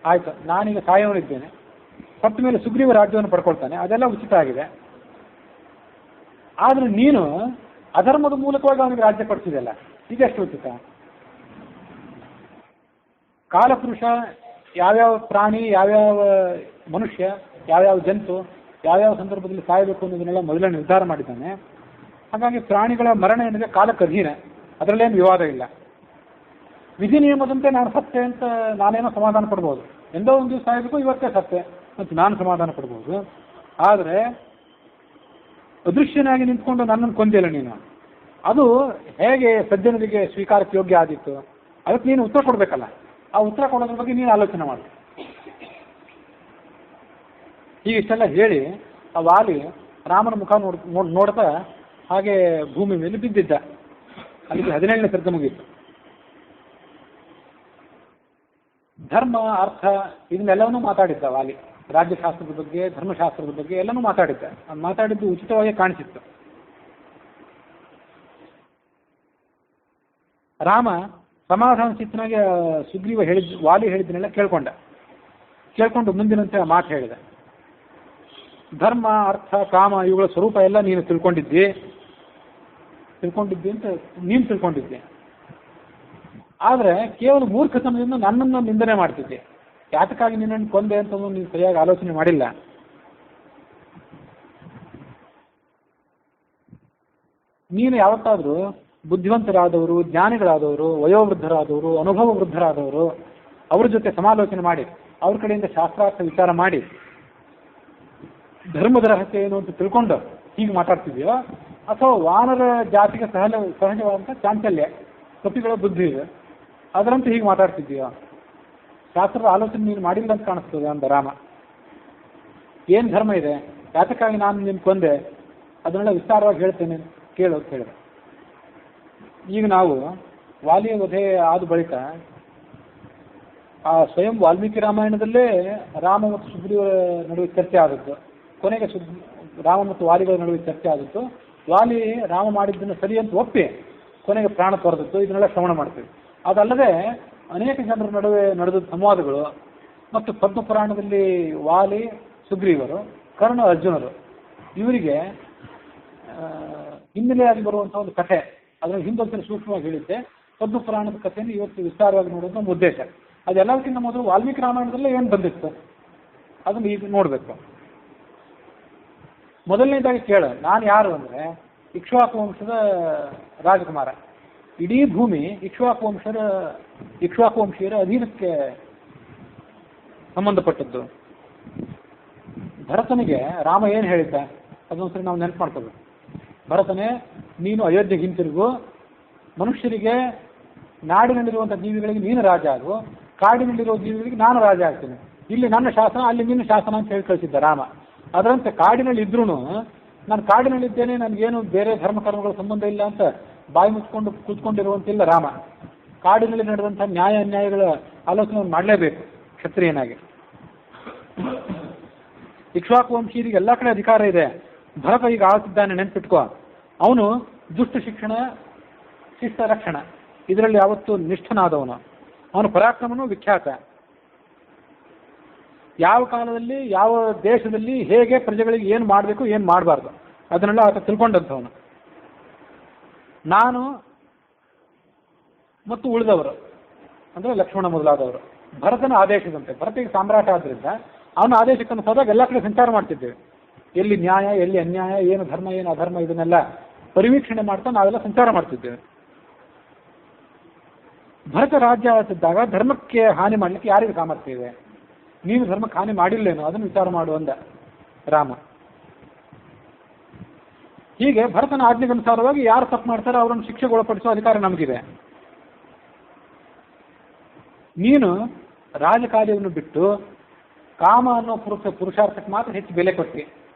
ಆಯಿತು, ನಾನೀಗ ಸಾಯವನಿದ್ದೇನೆ, ಸತ್ತ ಮೇಲೆ ಸುಗ್ರೀವ ರಾಜ್ಯವನ್ನು ಪಡ್ಕೊಳ್ತಾನೆ, ಅದೆಲ್ಲ ಉಚಿತ ಆಗಿದೆ. ಆದರೆ ನೀನು ಅಧರ್ಮದ ಮೂಲಕವಾಗಿ ಅವನಿಗೆ ರಾಜ್ಯ ಕೊಡ್ತಿದ್ದೆಲ್ಲ, ಇದೆಷ್ಟು ಉಚಿತ? ಕಾಲಪುರುಷ ಯಾವ್ಯಾವ ಪ್ರಾಣಿ, ಯಾವ್ಯಾವ ಮನುಷ್ಯ, ಯಾವ್ಯಾವ ಜಂತು ಯಾವ್ಯಾವ ಸಂದರ್ಭದಲ್ಲಿ ಸಾಯಬೇಕು ಅನ್ನೋದನ್ನೆಲ್ಲ ಮೊದಲೇ ನಿರ್ಧಾರ ಮಾಡಿದ್ದಾನೆ. ಹಾಗಾಗಿ ಪ್ರಾಣಿಗಳ ಮರಣ ಏನಿದೆ ಕಾಲಕ್ಕೆ ಅಧೀನ, ಅದರಲ್ಲೇನು ವಿವಾದ ಇಲ್ಲ. ವಿಧಿ ನಿಯಮದಂತೆ ನಾನು ಸತ್ಯ ಅಂತ ನಾನೇನೋ ಸಮಾಧಾನ ಪಡ್ಬೋದು, ಎಂದೋ ಒಂದು ದಿವಸ ಸಾಯಬೇಕು, ಇವತ್ತೇ ಸತ್ಯ ಅಂತ ನಾನು ಸಮಾಧಾನ ಪಡ್ಬೋದು. ಆದರೆ ಅದೃಶ್ಯನಾಗಿ ನಿಂತ್ಕೊಂಡು ನನ್ನನ್ನು ಕೊಂದಿಲ್ಲ ನೀನು, ಅದು ಹೇಗೆ ಸಜ್ಜನರಿಗೆ ಸ್ವೀಕಾರಕ್ಕೆ ಯೋಗ್ಯ ಆದಿತ್ತು? ಅದಕ್ಕೆ ನೀನು ಉತ್ತರ ಕೊಡಬೇಕಲ್ಲ. ಆ ಉತ್ತರ ಕೊಡೋದ್ರ ಬಗ್ಗೆ ನೀನು ಆಲೋಚನೆ ಮಾಡು. ಈಗ ಇಷ್ಟೆಲ್ಲ ಹೇಳಿ ಆ ವಾಲಿ ರಾಮನ ಮುಖ ನೋಡ್ತಾ ಹಾಗೆ ಭೂಮಿ ಮೇಲೆ ಬಿದ್ದಿದ್ದ. ಅಲ್ಲಿಗೆ 17ನೇ ಸರ್ಗ ಮುಗಿಯಿತು. ಧರ್ಮ, ಅರ್ಥ ಇದನ್ನೆಲ್ಲವನ್ನೂ ಮಾತಾಡಿದ್ದ ವಾಲಿ. ರಾಜ್ಯಶಾಸ್ತ್ರದ ಬಗ್ಗೆ, ಧರ್ಮಶಾಸ್ತ್ರದ ಬಗ್ಗೆ ಎಲ್ಲನೂ ಮಾತಾಡಿದ್ದೆ. ಅದು ಮಾತಾಡಿದ್ದು ಉಚಿತವಾಗಿ ಕಾಣಿಸಿತ್ತು. ರಾಮ ಸಮಾಧಾನ ಚಿತ್ತನಾಗಿ ಸುಗ್ರೀವ ವಾಲಿ ಹೇಳಿದ್ದನ್ನೆಲ್ಲ ಕೇಳ್ಕೊಂಡು ಮುಂದಿನಂತೆ ಮಾತು ಹೇಳಿದೆ. ಧರ್ಮ, ಅರ್ಥ, ಕಾಮ ಇವುಗಳ ಸ್ವರೂಪ ಎಲ್ಲ ನೀನು ತಿಳ್ಕೊಂಡಿದ್ದಿ ಅಂತ ನೀನು ತಿಳ್ಕೊಂಡಿದ್ದೆ. ಆದರೆ ಕೇವಲ ಮೂರ್ಖತನದಿಂದ ನನ್ನನ್ನು ನಿಂದನೆ ಮಾಡ್ತಿದ್ದೆ. ಯಾತಕ್ಕಾಗಿ ನಿನ್ನನ್ನು ಕೊಂದೆ ಅಂತ ನೀನು ಸರಿಯಾಗಿ ಆಲೋಚನೆ ಮಾಡಿಲ್ಲ. ನೀನು ಯಾವತ್ತಾದರೂ ಬುದ್ಧಿವಂತರಾದವರು, ಜ್ಞಾನಿಗಳಾದವರು, ವಯೋವೃದ್ಧರಾದವರು, ಅನುಭವ ವೃದ್ಧರಾದವರು ಅವ್ರ ಜೊತೆ ಸಮಾಲೋಚನೆ ಮಾಡಿ, ಅವ್ರ ಕಡೆಯಿಂದ ಶಾಸ್ತ್ರಾರ್ಥ ವಿಚಾರ ಮಾಡಿ, ಧರ್ಮದ ರಹಸ್ಯ ಏನು ಅಂತ ತಿಳ್ಕೊಂಡು ಹೀಗೆ ಮಾತಾಡ್ತಿದ್ಯೋ, ಅಥವಾ ವಾನರ ಜಾತಿಗೆ ಸಹಜವಾದಂಥ ಚಾಂಚಲ್ಯ, ಕಪಿಗಳ ಬುದ್ಧಿ ಇದೆ, ಅದರಂತೆ ಹೀಗೆ ಮಾತಾಡ್ತಿದ್ಯೋ? ಶಾಸ್ತ್ರದ ಆಲೋಚನೆ ನೀನು ಮಾಡಿಲ್ಲ ಅಂತ ಕಾಣಿಸ್ತದೆ ಅಂದ ರಾಮ. ಏನು ಧರ್ಮ ಇದೆ, ಯಾತಕ್ಕಾಗಿ ನಾನು ನಿನ್ನ ಕೊಂದೆ, ಅದನ್ನೆಲ್ಲ ವಿಸ್ತಾರವಾಗಿ ಹೇಳ್ತೇನೆ ಕೇಳು ಅಂತ ಹೇಳಿದೆ. ಈಗ ನಾವು ವಾಲಿಯ ವಧೆ ಆದ ಬಳಿಕ ಆ ಸ್ವಯಂ ವಾಲ್ಮೀಕಿ ರಾಮಾಯಣದಲ್ಲೇ ರಾಮ ಮತ್ತು ಸುಗ್ರೀವರ ನಡುವೆ ಚರ್ಚೆ ಆದದ್ದು. ಕೊನೆಗೆ ರಾಮ ಮತ್ತು ವಾಲಿಗಳ ನಡುವೆ ಚರ್ಚೆ ಆದದ್ದು. ವಾಲಿ ರಾಮ ಮಾಡಿದ್ದನ್ನು ಸರಿ ಅಂತ ಒಪ್ಪಿ ಕೊನೆಗೆ ಪ್ರಾಣ ತೊರೆದದ್ದು. ಇದನ್ನೆಲ್ಲ ಶ್ರವಣ ಮಾಡ್ತೀವಿ. ಅದಲ್ಲದೆ ಅನೇಕ ಜನರ ನಡುವೆ ನಡೆದ ಸಂವಾದಗಳು ಮತ್ತು ಪದ್ಮಪುರಾಣದಲ್ಲಿ ವಾಲಿ, ಸುಗ್ರೀವರು, ಕರ್ಣ, ಅರ್ಜುನರು ಇವರಿಗೆ ಹಿನ್ನೆಲೆಯಾಗಿ ಬರುವಂಥ ಒಂದು ಕಥೆ, ಅದರ ಹಿಂದೊಂದು ಸೂಕ್ಷ್ಮವಾಗಿ ಹೇಳಿದ್ದೆ. ಪದ್ಮಪುರಾಣದ ಕಥೆಯನ್ನು ಇವತ್ತು ವಿಸ್ತಾರವಾಗಿ ನೋಡುವಂಥ ಒಂದು ಉದ್ದೇಶ. ಅದೆಲ್ಲದಕ್ಕಿಂತ ಮೊದಲು ವಾಲ್ಮೀಕಿ ರಾಮಾಯಣದಲ್ಲೇ ಏನು ಬಂದಿತ್ತು ಅದನ್ನು ಈಗ ನೋಡಬೇಕು. ಮೊದಲನೇದಾಗಿ ಕೇಳ, ನಾನು ಯಾರು ಅಂದರೆ ಇಕ್ಷ್ವಾಕು ವಂಶದ ರಾಜಕುಮಾರ. ಇಡೀ ಭೂಮಿ ಇಕ್ಷ್ವಾಕು ವಂಶೀಯರ ಅಧೀನಕ್ಕೆ ಸಂಬಂಧಪಟ್ಟದ್ದು. ಭರತನಿಗೆ ರಾಮ ಏನು ಹೇಳಿದ್ದ ಅದೊಂದ್ಸರಿ ನಾವು ನೆನಪು ಮಾಡ್ಕೋಬೇಕು. ಭರತನೇ, ನೀನು ಅಯೋಧ್ಯೆಗೆ ಹಿಂತಿರುಗು, ಮನುಷ್ಯರಿಗೆ ನಾಡಿನಲ್ಲಿರುವಂಥ ಜೀವಿಗಳಿಗೆ ನೀನು ರಾಜ ಆಗು, ಕಾಡಿನಲ್ಲಿರುವ ಜೀವಿಗಳಿಗೆ ನಾನು ರಾಜ ಆಗ್ತೇನೆ, ಇಲ್ಲಿ ನನ್ನ ಶಾಸನ ಅಲ್ಲಿ ನಿನ್ನ ಶಾಸನ ಅಂತ ಹೇಳಿ ಕಳಿಸಿದ್ದ ರಾಮ. ಅದರಂತೆ ಕಾಡಿನಲ್ಲಿ ಇದ್ರೂ ನಾನು ಕಾಡಿನಲ್ಲಿದ್ದೇನೆ, ನನಗೇನು ಬೇರೆ ಧರ್ಮಕರ್ಮಗಳ ಸಂಬಂಧ ಇಲ್ಲ ಅಂತ ಬಾಯಿ ಮುಚ್ಕೊಂಡು ಕೂತ್ಕೊಂಡಿರುವಂತಿಲ್ಲ ರಾಮ. ಕಾಡಿನಲ್ಲಿ ನಡೆದಂಥ ನ್ಯಾಯ ಅನ್ಯಾಯಗಳ ಆಲೋಚನೆ ಮಾಡಲೇಬೇಕು ಕ್ಷತ್ರಿಯನಾಗಿ. ಇಕ್ಷ್ವಾಕು ವಂಶೀಯರಿಗೆ ಎಲ್ಲ ಕಡೆ ಅಧಿಕಾರ ಇದೆ. ಭರತ ಈಗ ಆಳ್ತಿದ್ದಾನೆ, ನೆನ್ಪಿಟ್ಕೋ. ಅವನು ದುಷ್ಟ ಶಿಕ್ಷಣ, ಶಿಷ್ಟ ರಕ್ಷಣ ಇದರಲ್ಲಿ ಯಾವತ್ತೂ ನಿಷ್ಠನಾದವನು. ಅವನು ಪರಾಕ್ರಮನೂ ವಿಖ್ಯಾತ. ಯಾವ ಕಾಲದಲ್ಲಿ ಯಾವ ದೇಶದಲ್ಲಿ ಹೇಗೆ ಪ್ರಜೆಗಳಿಗೆ ಏನು ಮಾಡಬೇಕು ಏನು ಮಾಡಬಾರ್ದು ಅದನ್ನೆಲ್ಲ ಆತ ತಿಳ್ಕೊಂಡಂಥವನು. ನಾನು ಮತ್ತು ಉಳಿದವರು ಅಂದರೆ ಲಕ್ಷ್ಮಣ ಮೊದಲಾದವರು ಭರತನ ಆದೇಶದಂತೆ, ಭರತಿಗೆ ಸಾಮ್ರಾಟ ಆದ್ದರಿಂದ ಅವನ ಆದೇಶಕ್ಕನ್ನು ಹೋದಾಗ ಎಲ್ಲ ಕಡೆ ಸಂಚಾರ ಮಾಡ್ತಿದ್ದೇವೆ. ಎಲ್ಲಿ ನ್ಯಾಯ, ಎಲ್ಲಿ ಅನ್ಯಾಯ, ಏನು ಧರ್ಮ, ಏನು ಅಧರ್ಮ ಇದನ್ನೆಲ್ಲ ಪರಿವೀಕ್ಷಣೆ ಮಾಡ್ತಾ ನಾವೆಲ್ಲ ಸಂಚಾರ ಮಾಡ್ತಿದ್ದೇವೆ. ಭರತ ರಾಜ್ಯ ಆಳ್ತಿದ್ದಾಗ ಧರ್ಮಕ್ಕೆ ಹಾನಿ ಮಾಡಲಿಕ್ಕೆ ಯಾರಿಗೆ ಸಾಮರ್ಥ್ಯ ಇದೆ? ನೀನು ಧರ್ಮಕ್ಕೆ ಹಾನಿ ಮಾಡಿಲ್ಲೇನೋ ಅದನ್ನು ವಿಚಾರ ಮಾಡುವಂದ ರಾಮ. ಹೀಗೆ ಭರತನ ಆಜ್ಞೆಗನುಸಾರವಾಗಿ ಯಾರು ತಪ್ಪು ಮಾಡ್ತಾರೆ ಅವರನ್ನು ಶಿಕ್ಷೆಗೆ ಒಳಪಡಿಸುವ ಅಧಿಕಾರ ನಮಗಿದೆ. ನೀನು ರಾಜಕಾರ್ಯವನ್ನು ಬಿಟ್ಟು ಕಾಮ ಅನ್ನೋ ಪುರುಷಾರ್ಥಕ್ಕೆ ಮಾತ್ರ ಹೆಚ್ಚು ಬೆಲೆ ಕೊಟ್ಟು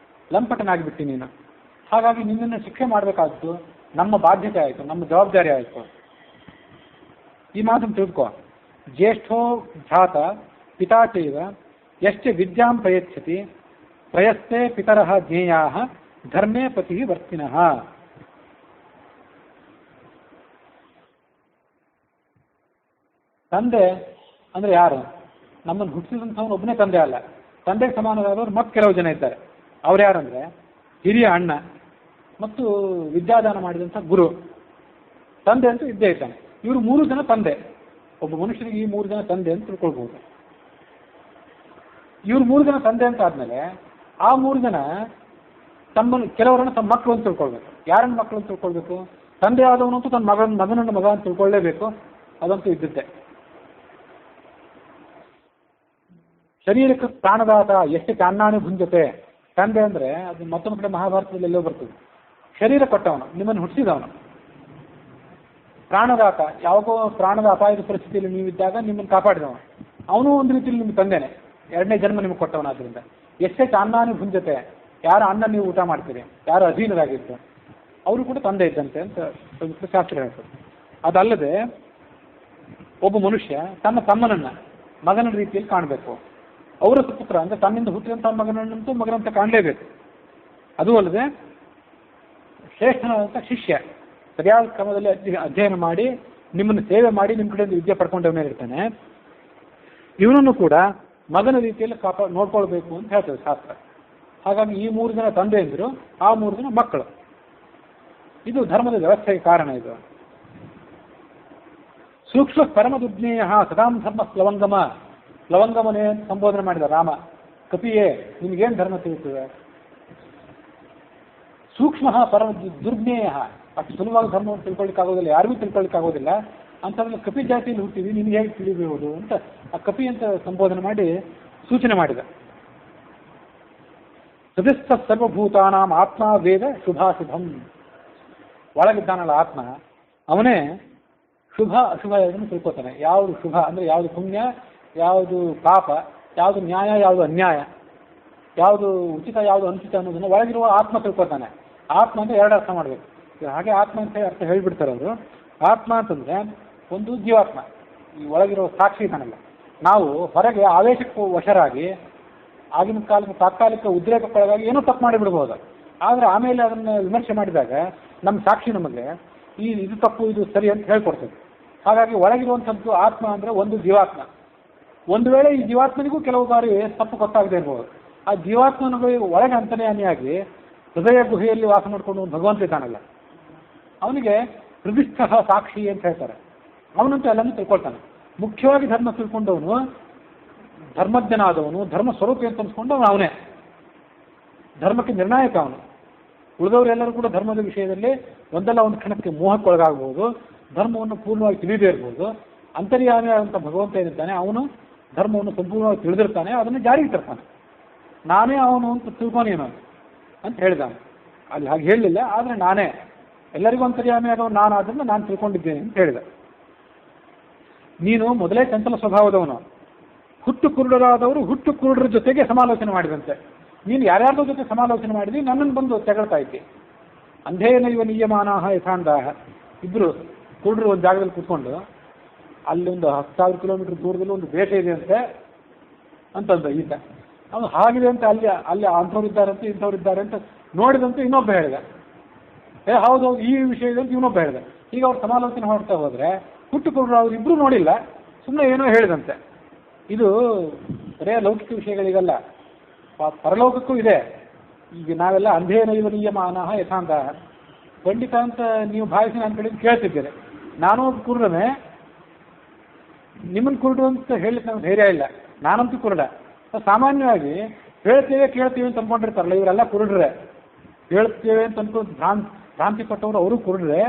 ಲಂಪಟನಾಗಿಬಿಟ್ಟು ನೀನು. ಹಾಗಾಗಿ ನಿನ್ನನ್ನು ಶಿಕ್ಷೆ ಮಾಡಬೇಕಾದ್ದು ನಮ್ಮ ಬಾಧ್ಯತೆ ಆಯಿತು, ನಮ್ಮ ಜವಾಬ್ದಾರಿ ಆಯಿತು. ಈ ಮಾತನ್ನು ತಿಳ್ಕೊ. ಜ್ಯೇಷ್ಠೋ ಭ್ರಾತ ಪಿತಾಚೈವ ಯಶ್ಚ ವಿದ್ಯಾಂ ಪ್ರಯಚ್ಛತಿ ಪ್ರಯಸ್ತೆ ಪಿತರಃ ಜ್ಞೇಯಾಃ ಧರ್ಮೇ ಪತಿ ವರ್ತಿನಃ. ತಂದೆ ಅಂದ್ರೆ ಯಾರು? ನಮ್ಮನ್ನು ಹುಟ್ಟಿಸಿದಂಥವನು ಒಬ್ಬನೇ ತಂದೆ ಅಲ್ಲ. ತಂದೆಗೆ ಸಮಾನರಾದವರು ಮತ್ತೆ ಕೆಲವು ಜನ ಇದ್ದಾರೆ. ಅವ್ರು ಯಾರಂದ್ರೆ ಹಿರಿಯ ಅಣ್ಣ ಮತ್ತು ವಿದ್ಯಾದಾನ ಮಾಡಿದಂಥ ಗುರು. ತಂದೆ ಅಂತೂ ಇದ್ದೇ ಇದ್ದಾನೆ. ಇವರು 3 ಜನ ತಂದೆ. ಒಬ್ಬ ಮನುಷ್ಯನಿಗೆ ಈ 3 ಜನ ತಂದೆ ಅಂತ ತಿಳ್ಕೊಳ್ಬಹುದು. ಇವ್ರು 3 ಜನ ತಂದೆ ಅಂತ ಆದ್ಮೇಲೆ ಆ 3 ಜನ ಕೆಲವರನ್ನು ತಮ್ಮ ಮಕ್ಕಳು ಅಂತ ತಿಳ್ಕೊಳ್ಬೇಕು. ಯಾರನ್ನ ಮಕ್ಕಳು ಅಂತ ತಿಳ್ಕೊಳ್ಬೇಕು? ತಂದೆ ಆದವನಂತೂ ತನ್ನ ಮಗನನ್ನು ಮಗ ಅಂತ ತಿಳ್ಕೊಳ್ಳೇಬೇಕು. ಅದಂತೂ ಇದ್ದಿದ್ದೆ. ಶರೀರಕ್ಕೆ ಪ್ರಾಣದಾತ ಎಷ್ಟಕ್ಕೆ ಅನ್ನಾಣಿ ಭುಂಜತೆ. ತಂದೆ ಅಂದ್ರೆ ಅದು ಮತ್ತೊಂದು ಕಡೆ ಮಹಾಭಾರತದಲ್ಲಿ ಎಲ್ಲೋ ಬರ್ತದೆ. ಶರೀರ ಕೊಟ್ಟವನು, ನಿಮ್ಮನ್ನು ಹುಟ್ಟಿಸಿದವನು. ಪ್ರಾಣದಾತ, ಯಾವಾಗೋ ಪ್ರಾಣದ ಅಪಾಯದ ಪರಿಸ್ಥಿತಿಯಲ್ಲಿ ನೀವಿದ್ದಾಗ ನಿಮ್ಮನ್ನು ಕಾಪಾಡಿದವನು. ಅವನು ಒಂದು ರೀತಿಯಲ್ಲಿ ನಿಮ್ಮ ತಂದೆನೆ, 2ನೇ ಜನ್ಮ ನಿಮಗೆ ಕೊಟ್ಟವನಾದ್ರಿಂದ. ಎಷ್ಟಕ್ಕೆ ಅನ್ನಾನಿ ಭುಂಜತೆ, ಯಾರ ಅನ್ನ ನೀವು ಊಟ ಮಾಡ್ತೀರಿ, ಯಾರು ಅಧೀನರಾಗಿತ್ತು ಅವರು ಕೂಡ ತಂದೆ ಇದ್ದಂತೆ ಅಂತ ಶಾಸ್ತ್ರ ಹೇಳ್ತದೆ. ಅದಲ್ಲದೆ ಒಬ್ಬ ಮನುಷ್ಯ ತನ್ನ ತಮ್ಮನನ್ನ ಮಗನ ರೀತಿಯಲ್ಲಿ ಕಾಣಬೇಕು. ಅವರ ಸುಪುತ್ರ ಅಂದರೆ ತನ್ನಿಂದ ಹುಟ್ಟಿದಂಥ ಮಗನಂತೂ ಮಗನಂತ ಕಾಣಲೇಬೇಕು. ಅದೂ ಅಲ್ಲದೆ ಶ್ರೇಷ್ಠನಾದಂಥ ಶಿಷ್ಯ ಸರಿಯಾದ ಕ್ರಮದಲ್ಲಿ ಅಧ್ಯಯನ ಮಾಡಿ ನಿಮ್ಮನ್ನು ಸೇವೆ ಮಾಡಿ ನಿಮ್ಮ ಕಡೆಯಿಂದ ವಿದ್ಯೆ ಪಡ್ಕೊಂಡವನೇ ಇರ್ತಾನೆ. ಇವನನ್ನು ಕೂಡ ಮಗನ ರೀತಿಯಲ್ಲಿ ನೋಡ್ಕೊಳ್ಬೇಕು ಅಂತ ಹೇಳ್ತದೆ ಶಾಸ್ತ್ರ. ಹಾಗಾಗಿ ಈ 3 ಜನ ತಂದೆಯಂದಿರು, ಆ 3 ಜನ ಮಕ್ಕಳು. ಇದು ಧರ್ಮದ ವ್ಯವಸ್ಥೆಗೆ ಕಾರಣ. ಇದು ಸೂಕ್ಷ್ಮ ಪರಮದುಜ್ಞೇಯ ಸದಾಂ ಧರ್ಮ ಲವಂಗಮ. ಲವಂಗಮನೇ ಸಂಬೋಧನೆ ಮಾಡಿದ ರಾಮ. ಕಪಿಯೇ, ನಿಮಗೇನು ಧರ್ಮ ತಿಳಿಯುತ್ತದೆ? ಸೂಕ್ಷ್ಮ ಪರಮ ದುರ್ಜ್ಞೇಯ, ಅಷ್ಟು ಸುಲಭವಾಗಿ ಧರ್ಮವನ್ನು ತಿಳ್ಕೊಳ್ಳಿಕ್ಕಾಗೋದಿಲ್ಲ, ಯಾರಿಗೂ ತಿಳ್ಕೊಳ್ಳಿಕ್ಕಾಗೋದಿಲ್ಲ. ಅಂತಂದ್ರೆ ಕಪಿ ಜಾತಿಯಲ್ಲಿ ಹುಟ್ಟಿದ್ವಿ, ನಿಮ್ಗೆ ಹೇಗೆ ತಿಳಿಬಹುದು ಅಂತ ಆ ಕಪಿ ಅಂತ ಸಂಬೋಧನೆ ಮಾಡಿ ಸೂಚನೆ ಮಾಡಿದ. ಸದಸ್ಥ ಸರ್ವಭೂತಾನಾಂ ಆತ್ಮ ವೇದ ಶುಭಾಶುಭಂ. ಒಳಗಿದ್ದಾನಲ್ಲ ಆತ್ಮ, ಅವನೇ ಶುಭ ಅಶುಭ ಇದನ್ನು ತಿಳ್ಕೊತಾನೆ. ಯಾವುದು ಶುಭ ಅಂದರೆ ಯಾವುದು ಪುಣ್ಯ, ಯಾವುದು ಪಾಪ, ಯಾವುದು ನ್ಯಾಯ, ಯಾವುದು ಅನ್ಯಾಯ, ಯಾವುದು ಉಚಿತ, ಯಾವುದು ಅನುಚಿತ ಅನ್ನೋದನ್ನು ಒಳಗಿರುವ ಆತ್ಮ ತಿಳ್ಕೊತಾನೆ. ಆತ್ಮ ಅಂದರೆ 2 ಅರ್ಥ ಮಾಡಬೇಕು. ಹಾಗೆ ಆತ್ಮ ಅಂತ ಅರ್ಥ ಹೇಳಿಬಿಡ್ತಾರೆ ಅವರು. ಆತ್ಮ ಅಂತಂದರೆ ಒಂದು ಜೀವಾತ್ಮ, ಈ ಒಳಗಿರೋ ಸಾಕ್ಷಿ ಇದ್ದಾನಲ್ಲ. ನಾವು ಹೊರಗೆ ಆವೇಶಕ್ಕೂ ವಶರಾಗಿ ಆಗಿನ ಕಾಲಕ್ಕೆ ತಾತ್ಕಾಲಿಕ ಉದ್ರೇಕಕ್ಕೊಳಗಾಗಿ ಏನೋ ತಪ್ಪು ಮಾಡಿಬಿಡ್ಬೋದು. ಆದರೆ ಆಮೇಲೆ ಅದನ್ನು ವಿಮರ್ಶೆ ಮಾಡಿದಾಗ ನಮ್ಮ ಸಾಕ್ಷಿ ನಮಗೆ ಇದು ತಪ್ಪು ಇದು ಸರಿ ಅಂತ ಹೇಳ್ಕೊಡ್ತದೆ. ಹಾಗಾಗಿ ಒಳಗಿರುವಂಥದ್ದು ಆತ್ಮ ಅಂದರೆ ಒಂದು ಜೀವಾತ್ಮ. ಒಂದು ವೇಳೆ ಈ ಜೀವಾತ್ಮನಿಗೂ ಕೆಲವು ಬಾರಿ ತಪ್ಪು ಗೊತ್ತಾಗದೇ ಇರ್ಬೋದು. ಆ ಜೀವಾತ್ಮನಿಗೆ ಒಳಗೆ ಅಂತರ್ಯಾಮಿಯಾಗಿ ಹೃದಯ ಗುಹೆಯಲ್ಲಿ ವಾಸ ಮಾಡಿಕೊಂಡು ಭಗವಂತ ಇದ್ದಾನಲ್ಲ, ಅವನಿಗೆ ಹೃದಿಷ್ಠ ಸಾಕ್ಷಿ ಅಂತ ಹೇಳ್ತಾರೆ. ಅವನಂತೂ ಎಲ್ಲನೂ ತಿಳ್ಕೊಳ್ತಾನೆ. ಮುಖ್ಯವಾಗಿ ಧರ್ಮ ತಿಳ್ಕೊಂಡವನು, ಧರ್ಮಜ್ಞನಾದವನು, ಧರ್ಮ ಸ್ವರೂಪಿ ಅಂತ ಅನ್ಸ್ಕೊಂಡವನು ಅವನೇ. ಧರ್ಮಕ್ಕೆ ನಿರ್ಣಾಯಕ ಅವನು. ಉಳಿದವರೆಲ್ಲರೂ ಕೂಡ ಧರ್ಮದ ವಿಷಯದಲ್ಲಿ ಒಂದಲ್ಲ ಒಂದು ಕ್ಷಣಕ್ಕೆ ಮೋಹಕ್ಕೊಳಗಾಗಬಹುದು, ಧರ್ಮವನ್ನು ಪೂರ್ಣವಾಗಿ ತಿಳಿದೇ ಇರ್ಬೋದು. ಅಂತರ್ಯಾಮಿಯಾದಂಥ ಭಗವಂತ ಏನಿರ್ತಾನೆ ಅವನು ಧರ್ಮವನ್ನು ಸಂಪೂರ್ಣವಾಗಿ ತಿಳಿದಿರ್ತಾನೆ, ಅದನ್ನು ಜಾರಿಗೆ ತರ್ತಾನೆ. ನಾನೇ ಅವನು ಅಂತ ತಿಳ್ಕೊನೇನು ಅಂತ ಹೇಳಿದಾನೆ. ಅಲ್ಲಿ ಹಾಗೆ ಹೇಳಲಿಲ್ಲ, ಆದರೆ ನಾನೇ ಎಲ್ಲರಿಗೂ ಅಂತರ್ಯಾಮಿಯಾದವನು ನಾನು, ಆದ್ದರಿಂದ ನಾನು ತಿಳ್ಕೊಂಡಿದ್ದೇನೆ ಅಂತ ಹೇಳಿದ. ನೀನು ಮೊದಲೇ ಚಂಚಲ ಸ್ವಭಾವದವನು. ಹುಟ್ಟು ಕುರುಡರಾದವರು ಹುಟ್ಟು ಕುರುಡರ ಜೊತೆಗೆ ಸಮಾಲೋಚನೆ ಮಾಡಿದಂತೆ. ನೀನು ಯಾರ್ಯಾರ್ದೋ ಜೊತೆ ಸಮಾಲೋಚನೆ ಮಾಡಿದ್ವಿ, ನನ್ನನ್ನು ಬಂದು ತೆಗಳ್ತಾ ಇದ್ದಿ. ಅಂಧೇನ ಇವ ನಿಯಮಾನಾಹ ಯಥಾಂಧಾಹ. ಇಬ್ಬರು ಕುರುಡರು ಒಂದು ಜಾಗದಲ್ಲಿ ಕೂತ್ಕೊಂಡು ಅಲ್ಲಿ ಒಂದು 10,000 ಕಿಲೋಮೀಟರ್ ದೂರದಲ್ಲಿ ಒಂದು ದೇಶ ಇದೆ ಅಂತೆ ಅಂತಂದ ಈತ. ಅವನು ಹಾಗಿದೆ ಅಂತ ಅಲ್ಲಿ ಅಂಥವ್ರಿದ್ದಾರಂತೆ ಇಂಥವ್ರಿದ್ದಾರೆ ಅಂತ ನೋಡಿದಂತೆ ಇನ್ನೊಬ್ಬ ಹೇಳಿದ. ಹೌದು ಈ ವಿಷಯದಲ್ಲಿ ಇನ್ನೊಬ್ಬ ಹೇಳಿದೆ. ಈಗ ಅವ್ರು ಸಮಾಲೋಚನೆ ಮಾಡ್ತಾ ಹೋದರೆ ಹುಟ್ಟು ಕುರುಡರು ಅವ್ರು ಇಬ್ಬರು ನೋಡಿಲ್ಲ, ಸುಮ್ಮನೆ ಏನೋ ಹೇಳಿದಂತೆ. ಇದು ಬರೇ ಲೌಕಿಕ ವಿಷಯಗಳಿಗಲ್ಲ, ಪರಲೋಕಕ್ಕೂ ಇದೆ. ಈಗ ನಾವೆಲ್ಲ ಅಂಧೇನ ಇವ ನಿಯಮಾನಃ ಯಥಾಂತಹ. ಪಂಡಿತ ಅಂತ ನೀವು ಭಾವಿಸಿ ನನ್ನ ಕಡೆ ಕೇಳ್ತಿದ್ದೀರಿ. ನಾನು ಒಬ್ಬ ಕುರುಡನೇ, ನಿಮ್ಮನ್ನು ಕುರುಡು ಅಂತ ಹೇಳಲಿಕ್ಕೆ ನಮ್ಗೆ ಧೈರ್ಯ ಇಲ್ಲ. ನಾನಂತೂ ಕುರುಡ. ಸಾಮಾನ್ಯವಾಗಿ ಹೇಳ್ತೇವೆ ಕೇಳ್ತೀವಿ ಅಂತ ಅಂದ್ಕೊಂಡಿರ್ತಾರಲ್ಲ, ಇವರೆಲ್ಲ ಕುರುಡ್ರೆ. ಹೇಳ್ತೇವೆ ಅಂತ ಅನ್ಕೊಂಡು ಭ್ರಾಂತಿ ಪಟ್ಟವರು ಅವರು ಕುರುಡ್ರೆ.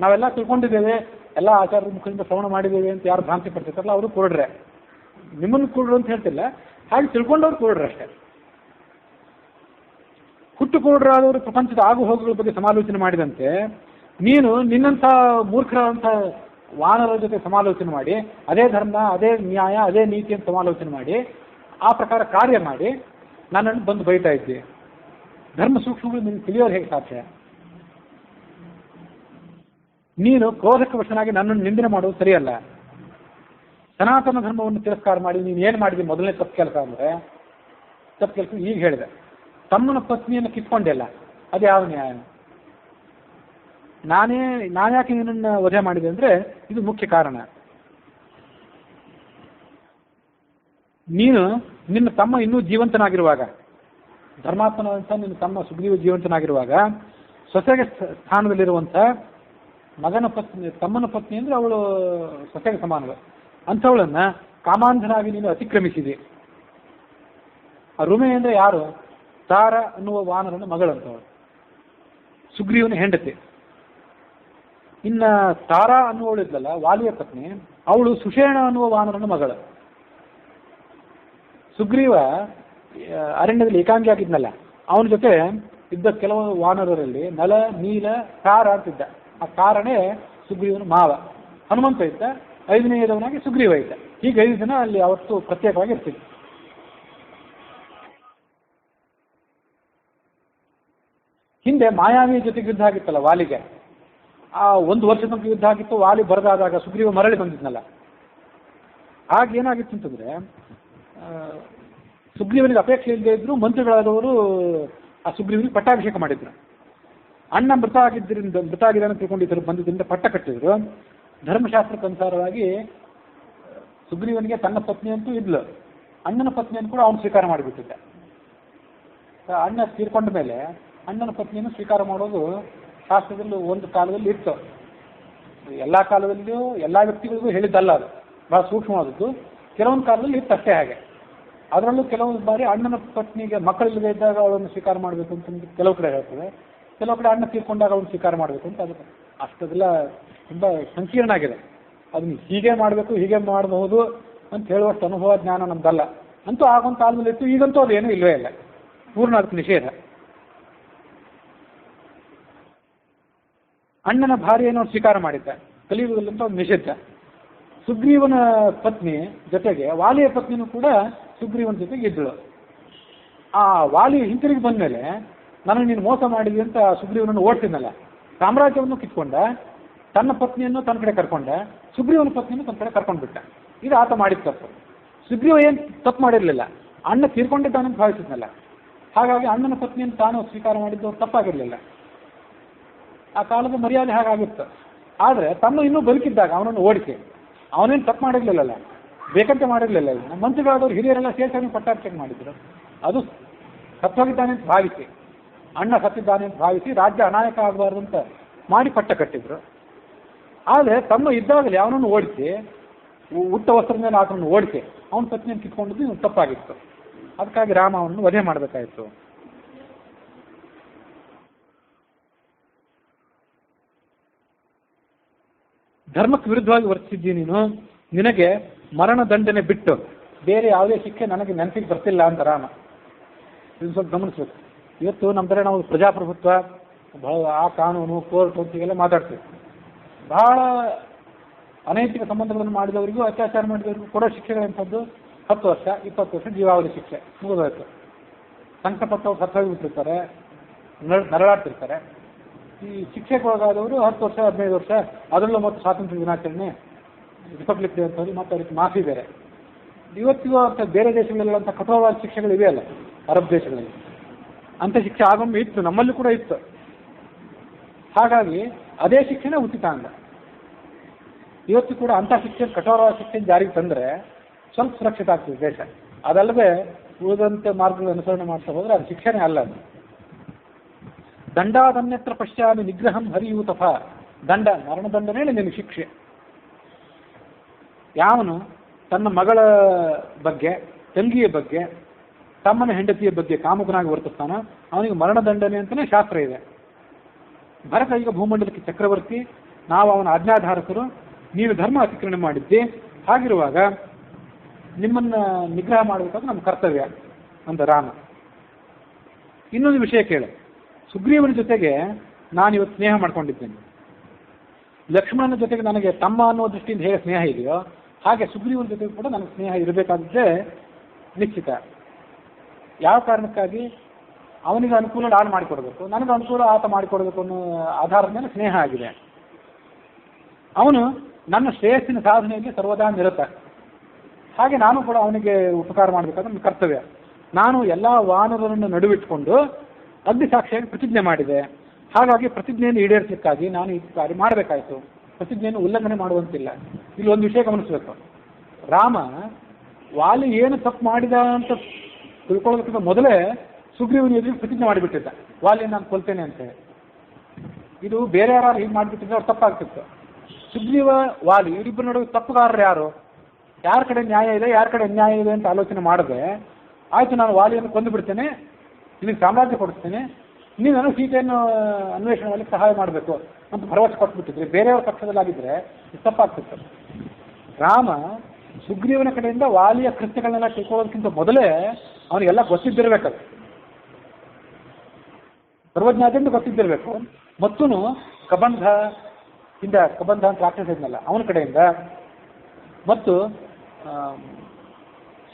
ನಾವೆಲ್ಲ ತಿಳ್ಕೊಂಡಿದ್ದೇವೆ, ಎಲ್ಲ ಆಚಾರ್ಯರ ಮುಖದಿಂದ ಶ್ರವಣ ಮಾಡಿದ್ದೇವೆ ಅಂತ ಯಾರು ಭ್ರಾಂತಿ ಪಡ್ತಿರ್ತಾರಲ್ಲ ಅವರು ಕುರುಡ್ರೆ. ನಿಮ್ಮನ್ನು ಕುರುಡ್ರು ಅಂತ ಹೇಳ್ತಿಲ್ಲ, ಹಾಗೆ ತಿಳ್ಕೊಂಡವ್ರು ಕುರುಡ್ರೆ ಅಷ್ಟೇ. ಹುಟ್ಟು ಕುರುಡರಾದವರು ಪ್ರಪಂಚದ ಆಗು ಹೋಗುಗಳ ಬಗ್ಗೆ ಸಮಾಲೋಚನೆ ಮಾಡಿದಂತೆ ನೀನು ನಿನ್ನಂಥ ಮೂರ್ಖರಾದಂಥ ವಾನರ ಜೊತೆ ಸಮಾಲೋಚನೆ ಮಾಡಿ ಅದೇ ಧರ್ಮ, ಅದೇ ನ್ಯಾಯ, ಅದೇ ನೀತಿಯನ್ನು ಸಮಾಲೋಚನೆ ಮಾಡಿ ಆ ಪ್ರಕಾರ ಕಾರ್ಯ ಮಾಡಿ ನನ್ನನ್ನು ಬಂದು ಬೈತಾ ಇದ್ದೆ. ಧರ್ಮ ಸೂಕ್ಷ್ಮಗಳು ನಿನಗೆ ತಿಳಿಯೋದು ಹೇಗೆ ಸಾಧ್ಯ? ನೀನು ಕ್ರೋಧಕ್ಕೆ ವಶನಾಗಿ ನನ್ನನ್ನು ನಿಂದನೆ ಮಾಡೋದು ಸರಿಯಲ್ಲ. ಸನಾತನ ಧರ್ಮವನ್ನು ತಿರಸ್ಕಾರ ಮಾಡಿ ನೀನು ಏನು ಮಾಡಿದೆ ಮೊದಲನೇ ತಪ್ಪು ಕೆಲಸ ಅಂದರೆ, ತಪ್ಪು ಕೆಲಸ ಈಗ ಹೇಳಿದೆ. ತಮ್ಮನ ಪತ್ನಿಯನ್ನು ಕಿತ್ಕೊಂಡಿಲ್ಲ, ಅದು ಯಾವ ನ್ಯಾಯ? ನಾನ್ಯಾಕೆ ನಿನ್ನನ್ನು ವಧೆ ಮಾಡಿದೆ ಅಂದರೆ ಇದು ಮುಖ್ಯ ಕಾರಣ. ನೀನು ನಿನ್ನ ತಮ್ಮ ಇನ್ನೂ ಜೀವಂತನಾಗಿರುವಾಗ, ಧರ್ಮಾತ್ಮನಾದಂಥ ನಿನ್ನ ತಮ್ಮ ಸುಗ್ರೀವ ಜೀವಂತನಾಗಿರುವಾಗ, ಸೊಸೆಗೆ ಸ್ಥಾನದಲ್ಲಿರುವಂಥ ಮಗನ ಪತ್ನಿ, ತಮ್ಮನ ಪತ್ನಿ ಅಂದರೆ ಅವಳು ಸೊಸೆಗೆ ಸಮಾನಗಳು, ಅಂಥವಳನ್ನು ಕಾಮಾಂಧನಾಗಿ ನೀನು ಅತಿಕ್ರಮಿಸಿದೆ. ಆ ರುಮೆ ಅಂದರೆ ಯಾರು? ತಾರ ಅನ್ನುವ ವಾನರನ ಮಗಳಂತವಳು, ಸುಗ್ರೀವನ ಹೆಂಡತಿ. ಇನ್ನು ತಾರಾ ಅನ್ನುವಳು ಇದ್ದಲ್ಲ ವಾಲಿಯ ಪತ್ನಿ, ಅವಳು ಸುಷೇಣ ಅನ್ನುವ ವಾನರನ ಮಗಳು. ಸುಗ್ರೀವ ಅರಣ್ಯದಲ್ಲಿ ಏಕಾಂಗಿ ಆಗಿದ್ನಲ್ಲ, ಅವನ ಜೊತೆ ಇದ್ದ ಕೆಲವು ವಾನರರಲ್ಲಿ ನಲ, ನೀಲ, ಕಾರ ಅಂತಿದ್ದ. ಆ ಕಾರನೇ ಸುಗ್ರೀವನ ಮಾವ. ಹನುಮಂತ ಇದ್ದ, 5ನೇಯದವನಾಗಿ ಸುಗ್ರೀವ ಇದ್ದ. ಹೀಗೆ 5 ಜನ ಅಲ್ಲಿ ಅವತ್ತು ಪ್ರತ್ಯೇಕವಾಗಿ ಇರ್ತಿದ್ದ. ಹಿಂದೆ ಮಾಯಾವಿ ಜೊತೆಗೆ ಯುದ್ಧ ಆಗಿತ್ತಲ್ಲ ವಾಲಿಗೆ, ಆ 1 ವರ್ಷದ ತನಕ ಯುದ್ಧ ಆಗಿತ್ತು. ವಾಲಿ ಬರದಾದಾಗ ಸುಗ್ರೀವ ಮರಳಿ ಬಂದಿದ್ನಲ್ಲ, ಆಗೇನಾಗಿತ್ತು ಅಂತಂದರೆ ಸುಗ್ರೀವನಿಗೆ ಅಪೇಕ್ಷೆ ಇಲ್ಲದೆ ಇದ್ರು ಮಂತ್ರಿಗಳಾದವರು ಆ ಸುಗ್ರೀವನಿಗೆ ಪಟ್ಟಾಭಿಷೇಕ ಮಾಡಿದ್ರು. ಅಣ್ಣ ಮೃತ ಆಗಿದ್ದಾನೆ ತಿಳ್ಕೊಂಡಿದ್ದರು, ಬಂದಿದ್ದರಿಂದ ಪಟ್ಟ ಕಟ್ಟಿದ್ರು. ಧರ್ಮಶಾಸ್ತ್ರಕ್ಕೆ ಅನುಸಾರವಾಗಿ ಸುಗ್ರೀವನಿಗೆ ತನ್ನ ಪತ್ನಿ ಅಂತೂ ಇದ್ಲು, ಅಣ್ಣನ ಪತ್ನಿಯನ್ನು ಕೂಡ ಅವನು ಸ್ವೀಕಾರ ಮಾಡಿಬಿಟ್ಟಿದ್ದ. ಅಣ್ಣ ತೀರ್ಕೊಂಡ ಮೇಲೆ ಅಣ್ಣನ ಪತ್ನಿಯನ್ನು ಸ್ವೀಕಾರ ಮಾಡೋದು ಶಾಸ್ತ್ರದಲ್ಲಿ ಒಂದು ಕಾಲದಲ್ಲಿ ಇತ್ತು. ಎಲ್ಲ ಕಾಲದಲ್ಲಿಯೂ ಎಲ್ಲ ವ್ಯಕ್ತಿಗಳಿಗೂ ಹೇಳಿದ್ದಲ್ಲ, ಅದು ಬಹಳ ಸೂಕ್ಷ್ಮವಾದದ್ದು. ಕೆಲವೊಂದು ಕಾಲದಲ್ಲಿ ಇತ್ತು ಅಷ್ಟೇ. ಹಾಗೆ ಅದರಲ್ಲೂ ಕೆಲವೊಂದು ಬಾರಿ ಅಣ್ಣನ ಪತ್ನಿಗೆ ಮಕ್ಕಳಿಲ್ಲದೆ ಇದ್ದಾಗ ಅವಳನ್ನು ಸ್ವೀಕಾರ ಮಾಡಬೇಕು ಅಂತ ಕೆಲವು ಕಡೆ ಹೇಳ್ತದೆ, ಕೆಲವು ಕಡೆ ಅಣ್ಣ ತೀರ್ಕೊಂಡಾಗ ಅವನು ಸ್ವೀಕಾರ ಮಾಡಬೇಕು ಅಂತ. ಅದು ಅಷ್ಟದೆಲ್ಲ ತುಂಬ ಸಂಕೀರ್ಣ ಆಗಿದೆ. ಅದನ್ನು ಹೀಗೆ ಮಾಡಬೇಕು ಹೀಗೆ ಮಾಡಬಹುದು ಅಂತ ಹೇಳುವಷ್ಟು ಅನುಭವ ಜ್ಞಾನ ನಮ್ದಲ್ಲ. ಅಂತೂ ಆಗೊಂದು ಕಾಲದಲ್ಲಿ ಇತ್ತು, ಈಗಂತೂ ಅದೇನೂ ಇಲ್ಲವೇ ಇಲ್ಲ, ಪೂರ್ಣ ಅದಕ್ಕೆ ನಿಷೇಧ. ಅಣ್ಣನ ಭಾರ್ಯೆಯನ್ನು ಸ್ವೀಕಾರ ಮಾಡಿದ್ದ, ಕಲಿಯುಗದಲ್ಲಂತ ಒಂದು ನಿಷೇಧ. ಸುಗ್ರೀವನ ಪತ್ನಿ ಜೊತೆಗೆ ವಾಲಿಯ ಪತ್ನಿನೂ ಕೂಡ ಸುಗ್ರೀವನ ಜೊತೆಗೆ ಇದ್ದಳು. ಆ ವಾಲಿ ಹಿಂತಿರುಗಿ ಬಂದಮೇಲೆ ನನಗೆ ನೀನು ಮೋಸ ಮಾಡಿದ್ವಿ ಅಂತ ಸುಗ್ರೀವನನ್ನು ಓಡಿಸಿದ್ನಲ್ಲ, ಸಾಮ್ರಾಜ್ಯವನ್ನು ಕಿತ್ಕೊಂಡ, ತನ್ನ ಪತ್ನಿಯನ್ನು ತನ್ನ ಕಡೆ ಕರ್ಕೊಂಡ, ಸುಗ್ರೀವನ ಪತ್ನಿಯನ್ನು ತನ್ನ ಕಡೆ ಕರ್ಕೊಂಡ್ಬಿಟ್ಟ. ಇದು ಆತ ಮಾಡಿದ ತಪ್ಪು. ಸುಗ್ರೀವ ಏನು ತಪ್ಪು ಮಾಡಿರಲಿಲ್ಲ, ಅಣ್ಣ ತೀರ್ಕೊಂಡಿದ್ದಾನಂತ ಭಾವಿಸಿದ್ನಲ್ಲ, ಹಾಗಾಗಿ ಅಣ್ಣನ ಪತ್ನಿಯನ್ನು ತಾನು ಸ್ವೀಕಾರ ಮಾಡಿದ್ದು ತಪ್ಪಾಗಿರಲಿಲ್ಲ. ಆ ಕಾಲದ ಮರ್ಯಾದೆ ಹಾಗಾಗಿತ್ತು. ಆದರೆ ತಮ್ಮ ಇನ್ನೂ ಬದುಕಿದ್ದಾಗ ಅವನನ್ನು ಓಡಿಸಿ, ಅವನೇನು ತಪ್ಪು ಮಾಡಿರಲಿಲ್ಲಲ್ಲ, ಬೇಕಂತ ಮಾಡಿರಲಿಲ್ಲ. ನಮ್ಮ ಮಂತ್ರಿಗಳಾದವರು ಹಿರಿಯರೆಲ್ಲ ಸೇರ್ಸನ್ನು ಪಟ್ಟಾಭಿಷೇಕ ಮಾಡಿದ್ರು. ಅದು ಸತ್ತೋಗಿದ್ದಾನೆ ಅಂತ ಭಾವಿಸಿ, ಅಣ್ಣ ಸತ್ತಿದ್ದಾನೆ ಅಂತ ಭಾವಿಸಿ ರಾಜ್ಯ ಅನಾಯಕ ಆಗಬಾರ್ದು ಅಂತ ಮಾಡಿ ಪಟ್ಟ ಕಟ್ಟಿದ್ರು. ಆದರೆ ತಮ್ಮ ಇದ್ದಾಗಲೇ ಅವನನ್ನು ಓಡಿಸಿ, ಉಟ್ಟ ವಸ್ತ್ರದ ಮೇಲೆ ಆತನನ್ನು ಓಡಿಸಿ ಅವನ ಪತ್ನಿಯನ್ನು ಕಿತ್ಕೊಂಡಿದ್ದು ತಪ್ಪಾಗಿತ್ತು. ಅದಕ್ಕಾಗಿ ರಾಮ ಅವನನ್ನು ವಧೆ ಮಾಡಬೇಕಾಯಿತು. ಧರ್ಮಕ್ಕೆ ವಿರುದ್ಧವಾಗಿ ವರ್ತಿಸಿದ್ದೀನಿ ನೀನು, ನಿನಗೆ ಮರಣದಂಡನೆ ಬಿಟ್ಟು ಬೇರೆ ಯಾವುದೇ ಶಿಕ್ಷೆ ನನಗೆ ನೆನಪಿಗೆ ಬರ್ತಿಲ್ಲ ಅಂತ ರಾಮ. ಇದು ಸ್ವಲ್ಪ ಗಮನಿಸ್ಬೇಕು. ಇವತ್ತು ನಮ್ಮ ಥರ ನಾವು ಪ್ರಜಾಪ್ರಭುತ್ವ, ಆ ಕಾನೂನು, ಕೋರ್ಟ್ ಹೀಗೆಲ್ಲ ಮಾತಾಡ್ತೀವಿ. ಬಹಳ ಅನೈತಿಕ ಸಂಬಂಧಗಳನ್ನು ಮಾಡಿದವರಿಗೂ, ಅತ್ಯಾಚಾರ ಮಾಡಿದವರಿಗೂ ಕೊಡೋ ಶಿಕ್ಷೆಗಳಂಥದ್ದು 10 ವರ್ಷ 20 ವರ್ಷ ಜೀವಾವಧಿ ಶಿಕ್ಷೆ ಮುಗಿದೋಯ್ತು. ಸಂಕಟಪಟ್ಟವ್ರು ಸತ್ತೋಗಿಬಿಟ್ಟಿರ್ತಾರೆ, ನರಳಾಡ್ತಿರ್ತಾರೆ. ಈ ಶಿಕ್ಷೆಗೊಳಗಾದವರು 10 ವರ್ಷ 15 ವರ್ಷ, ಅದರಲ್ಲೂ ಮತ್ತು ಸ್ವಾತಂತ್ರ್ಯ ದಿನಾಚರಣೆ, ರಿಪಬ್ಲಿಕ್ ಡೇ ಅಂತವ್ರು ಮತ್ತು ಅದಕ್ಕೆ ಮಾಫಿ ಬೇರೆ. ಇವತ್ತಿಗೂ ಅಂತ ಬೇರೆ ದೇಶಗಳಲ್ಲಂಥ ಕಠೋರವಾದ ಶಿಕ್ಷೆಗಳಿವೆ ಅಲ್ಲ, ಅರಬ್ ದೇಶಗಳಲ್ಲಿ ಅಂಥ ಶಿಕ್ಷೆ ಆಗೊಮ್ಮೆ ಇತ್ತು, ನಮ್ಮಲ್ಲಿ ಕೂಡ ಇತ್ತು. ಹಾಗಾಗಿ ಅದೇ ಶಿಕ್ಷೆನೇ ಉಚಿತ ಅಂದ. ಇವತ್ತು ಕೂಡ ಅಂಥ ಶಿಕ್ಷೆ, ಕಠೋರವಾದ ಶಿಕ್ಷೆ ಜಾರಿಗೆ ತಂದರೆ ಸ್ವಲ್ಪ ಸುರಕ್ಷಿತ ಆಗ್ತದೆ ದೇಶ. ಅದಲ್ಲದೆ ಉಳಿದಂತೆ ಮಾರ್ಗಗಳು ಅನುಸರಣೆ ಮಾಡ್ತಾ ಹೋದರೆ ಅದು ಶಿಕ್ಷೆನೇ ಅಲ್ಲ. ಅದು ದಂಡಾದನ್ಯತ್ರ ಪಶ್ಚಾಮಿ ನಿಗ್ರಹಂ ಹರಿಯೂತಫ. ದಂಡ, ಮರಣದಂಡನೇ ನಿನಗೆ ಶಿಕ್ಷೆ. ಯಾವನು ತನ್ನ ಮಗಳ ಬಗ್ಗೆ, ತಂಗಿಯ ಬಗ್ಗೆ, ತಮ್ಮನ ಹೆಂಡತಿಯ ಬಗ್ಗೆ ಕಾಮುಕನಾಗಿ ವರ್ತಿಸ್ತಾನೋ ಅವನಿಗೆ ಮರಣದಂಡನೆ ಅಂತಲೇ ಶಾಸ್ತ್ರ ಇದೆ. ಭರತ ಈಗ ಭೂಮಂಡಲಕ್ಕೆ ಚಕ್ರವರ್ತಿ, ನಾವು ಅವನ ಆಜ್ಞಾಧಾರಕರು, ನೀವು ಧರ್ಮ ಅತಿಕ್ರಮಣ ಮಾಡಿದ್ದಿ, ಹಾಗಿರುವಾಗ ನಿಮ್ಮನ್ನು ನಿಗ್ರಹ ಮಾಡಬೇಕಾದ್ರೆ ನಮ್ಮ ಕರ್ತವ್ಯ ಅಂತ ರಾಮ. ಇನ್ನೊಂದು ವಿಷಯ ಕೇಳು, ಸುಗ್ರೀವನ ಜೊತೆಗೆ ನಾನು ಇವತ್ತು ಸ್ನೇಹ ಮಾಡ್ಕೊಂಡಿದ್ದೇನೆ. ಲಕ್ಷ್ಮಣನ ಜೊತೆಗೆ ನನಗೆ ತಮ್ಮ ಅನ್ನೋ ದೃಷ್ಟಿಯಿಂದ ಹೇಗೆ ಸ್ನೇಹ ಇದೆಯೋ ಹಾಗೆ ಸುಗ್ರೀವನ ಜೊತೆಗೆ ಕೂಡ ನನಗೆ ಸ್ನೇಹ ಇರಬೇಕಾದ್ರೆ ನಿಶ್ಚಿತ. ಯಾವ ಕಾರಣಕ್ಕಾಗಿ? ಅವನಿಗೆ ಅನುಕೂಲ ನಾನು ಮಾಡಿಕೊಡ್ಬೇಕು, ನನಗೆ ಅನುಕೂಲ ಆತ ಮಾಡಿಕೊಡ್ಬೇಕು ಅನ್ನೋ ಆಧಾರದ ಮೇಲೆ ಸ್ನೇಹ ಆಗಿದೆ. ಅವನು ನನ್ನ ಶ್ರೇಯಸ್ಸಿನ ಸಾಧನೆಯಲ್ಲಿ ಸರ್ವದಾ ನಿರತ, ಹಾಗೆ ನಾನು ಕೂಡ ಅವನಿಗೆ ಉಪಕಾರ ಮಾಡಬೇಕಾದ್ರೆ ನನ್ನ ಕರ್ತವ್ಯ. ನಾನು ಎಲ್ಲ ವಾನರರನ್ನು ನಡುವಿಟ್ಕೊಂಡು ಅಗ್ನಿ ಸಾಕ್ಷಿಯಾಗಿ ಪ್ರತಿಜ್ಞೆ ಮಾಡಿದೆ. ಹಾಗಾಗಿ ಪ್ರತಿಜ್ಞೆಯನ್ನು ಈಡೇರಿಸಲಿಕ್ಕಾಗಿ ನಾನು ಈ ಕಾರ್ಯ ಮಾಡಬೇಕಾಯಿತು. ಪ್ರತಿಜ್ಞೆಯನ್ನು ಉಲ್ಲಂಘನೆ ಮಾಡುವಂತಿಲ್ಲ. ಇಲ್ಲಿ ಒಂದು ವಿಷಯ ಗಮನಿಸಬೇಕು, ರಾಮ ವಾಲಿ ಏನು ತಪ್ಪು ಮಾಡಿದ ಅಂತ ತಿಳ್ಕೊಳ್ಳೋದಕ್ಕಿಂತ ಮೊದಲೇ ಸುಗ್ರೀವನ ಎದುರಿಗೆ ಪ್ರತಿಜ್ಞೆ ಮಾಡಿಬಿಟ್ಟಿದ್ದ, ವಾಲಿಯನ್ನು ನಾನು ಕೊಲ್ತೇನೆ ಅಂತ ಹೇಳಿ. ಇದು ಬೇರೆ ಯಾರು ಹೀಗೆ ಮಾಡಿಬಿಟ್ಟಿದ್ರೆ ಅವ್ರು ತಪ್ಪಾಗ್ತಿತ್ತು. ಸುಗ್ರೀವ ವಾಲಿ ಇವರಿಬ್ಬರ ನಡುವೆ ತಪ್ಪುಗಾರರು ಯಾರು, ಯಾರ ಕಡೆ ನ್ಯಾಯ ಇದೆ ಯಾರ ಕಡೆ ಅನ್ಯಾಯ ಇದೆ ಅಂತ ಆಲೋಚನೆ ಮಾಡದೆ, ಆಯಿತು ನಾನು ವಾಲಿಯನ್ನು ಕೊಂದು ಬಿಡ್ತೇನೆ, ನಿನಗೆ ಸಾಮ್ರಾಜ್ಯ ಕೊಡಿಸ್ತೇನೆ, ನೀನು ನನಗೆ ಸೀತೆಯನ್ನು ಅನ್ವೇಷಣೆ ಮಾಡಲಿಕ್ಕೆ ಸಹಾಯ ಮಾಡಬೇಕು ಅಂತ ಭರವಸೆ ಕೊಟ್ಬಿಟ್ಟಿದ್ರೆ ಬೇರೆಯವ್ರ ಪಕ್ಷದಲ್ಲಾಗಿದ್ದರೆ ಇದು ತಪ್ಪಾಗ್ತಿತ್ತು. ರಾಮ ಸುಗ್ರೀವನ ಕಡೆಯಿಂದ ವಾಲಿಯ ಕೃತ್ಯಗಳನ್ನೆಲ್ಲ ತಿಳ್ಕೊಳ್ಳೋದಕ್ಕಿಂತ ಮೊದಲೇ ಅವನಿಗೆಲ್ಲ ಗೊತ್ತಿದ್ದಿರಬೇಕದು, ಸರ್ವಜ್ಞಾದಿಂದ ಗೊತ್ತಿದ್ದಿರಬೇಕು. ಮತ್ತೂ ಕಬಂಧ ಅಂತ ರಾಕ್ಷಸ ಇದ್ನಲ್ಲ ಅವನ ಕಡೆಯಿಂದ ಮತ್ತು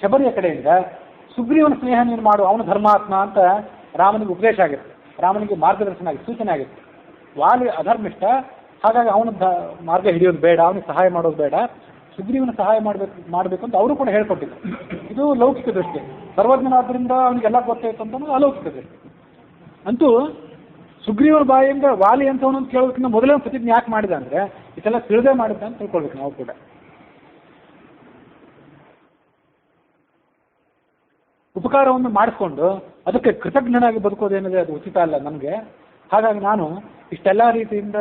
ಶಬರಿಯ ಕಡೆಯಿಂದ ಸುಗ್ರೀವನ ಸ್ನೇಹ ನೀನು ಮಾಡು, ಅವನು ಧರ್ಮಾತ್ಮ ಅಂತ ರಾಮನಿಗೆ ಉಪದೇಶ ಆಗಿರುತ್ತೆ, ರಾಮನಿಗೆ ಮಾರ್ಗದರ್ಶನ ಆಗಿ ಸೂಚನೆ ಆಗಿರುತ್ತೆ. ವಾಲಿ ಅಧರ್ಮಿಷ್ಠ, ಹಾಗಾಗಿ ಅವನ ಮಾರ್ಗ ಹಿಡಿಯೋದು ಬೇಡ, ಅವನಿಗೆ ಸಹಾಯ ಮಾಡೋದು ಬೇಡ, ಸುಗ್ರೀವನ ಸಹಾಯ ಮಾಡಬೇಕು ಅಂತ ಅವರು ಕೂಡ ಹೇಳ್ಕೊಟ್ಟಿದ್ರು. ಇದು ಲೌಕಿಕ ದೃಷ್ಟಿ. ಸರ್ವಜ್ಞನಾದ್ರಿಂದ ಅವನಿಗೆಲ್ಲ ಗೊತ್ತಾಯ್ತು ಅಂತ ಅಲೌಕಿಕ ದೃಷ್ಟಿ. ಅಂತೂ ಸುಗ್ರೀವನ ಬಾಯಿಂದ ವಾಲಿ ಅಂತವನು ಅಂತ ಕೇಳೋದಕ್ಕಿಂತ ಮೊದಲೇ ಒಂದು ಪ್ರತಿಜ್ಞೆ ಯಾಕೆ ಮಾಡಿದ ಅಂದರೆ ಇದೆಲ್ಲ ತಿಳಿದೇ ಮಾಡಿದ್ದ ಅಂತ ತಿಳ್ಕೊಳ್ಬೇಕು ನಾವು ಕೂಡ. ಉಪಕಾರವನ್ನು ಮಾಡಿಸ್ಕೊಂಡು ಅದಕ್ಕೆ ಕೃತಜ್ಞನಾಗಿ ಬದುಕೋದೇನಿದೆ ಅದು ಉಚಿತ ಅಲ್ಲ ನಮಗೆ. ಹಾಗಾಗಿ ನಾನು ಇಷ್ಟೆಲ್ಲ ರೀತಿಯಿಂದ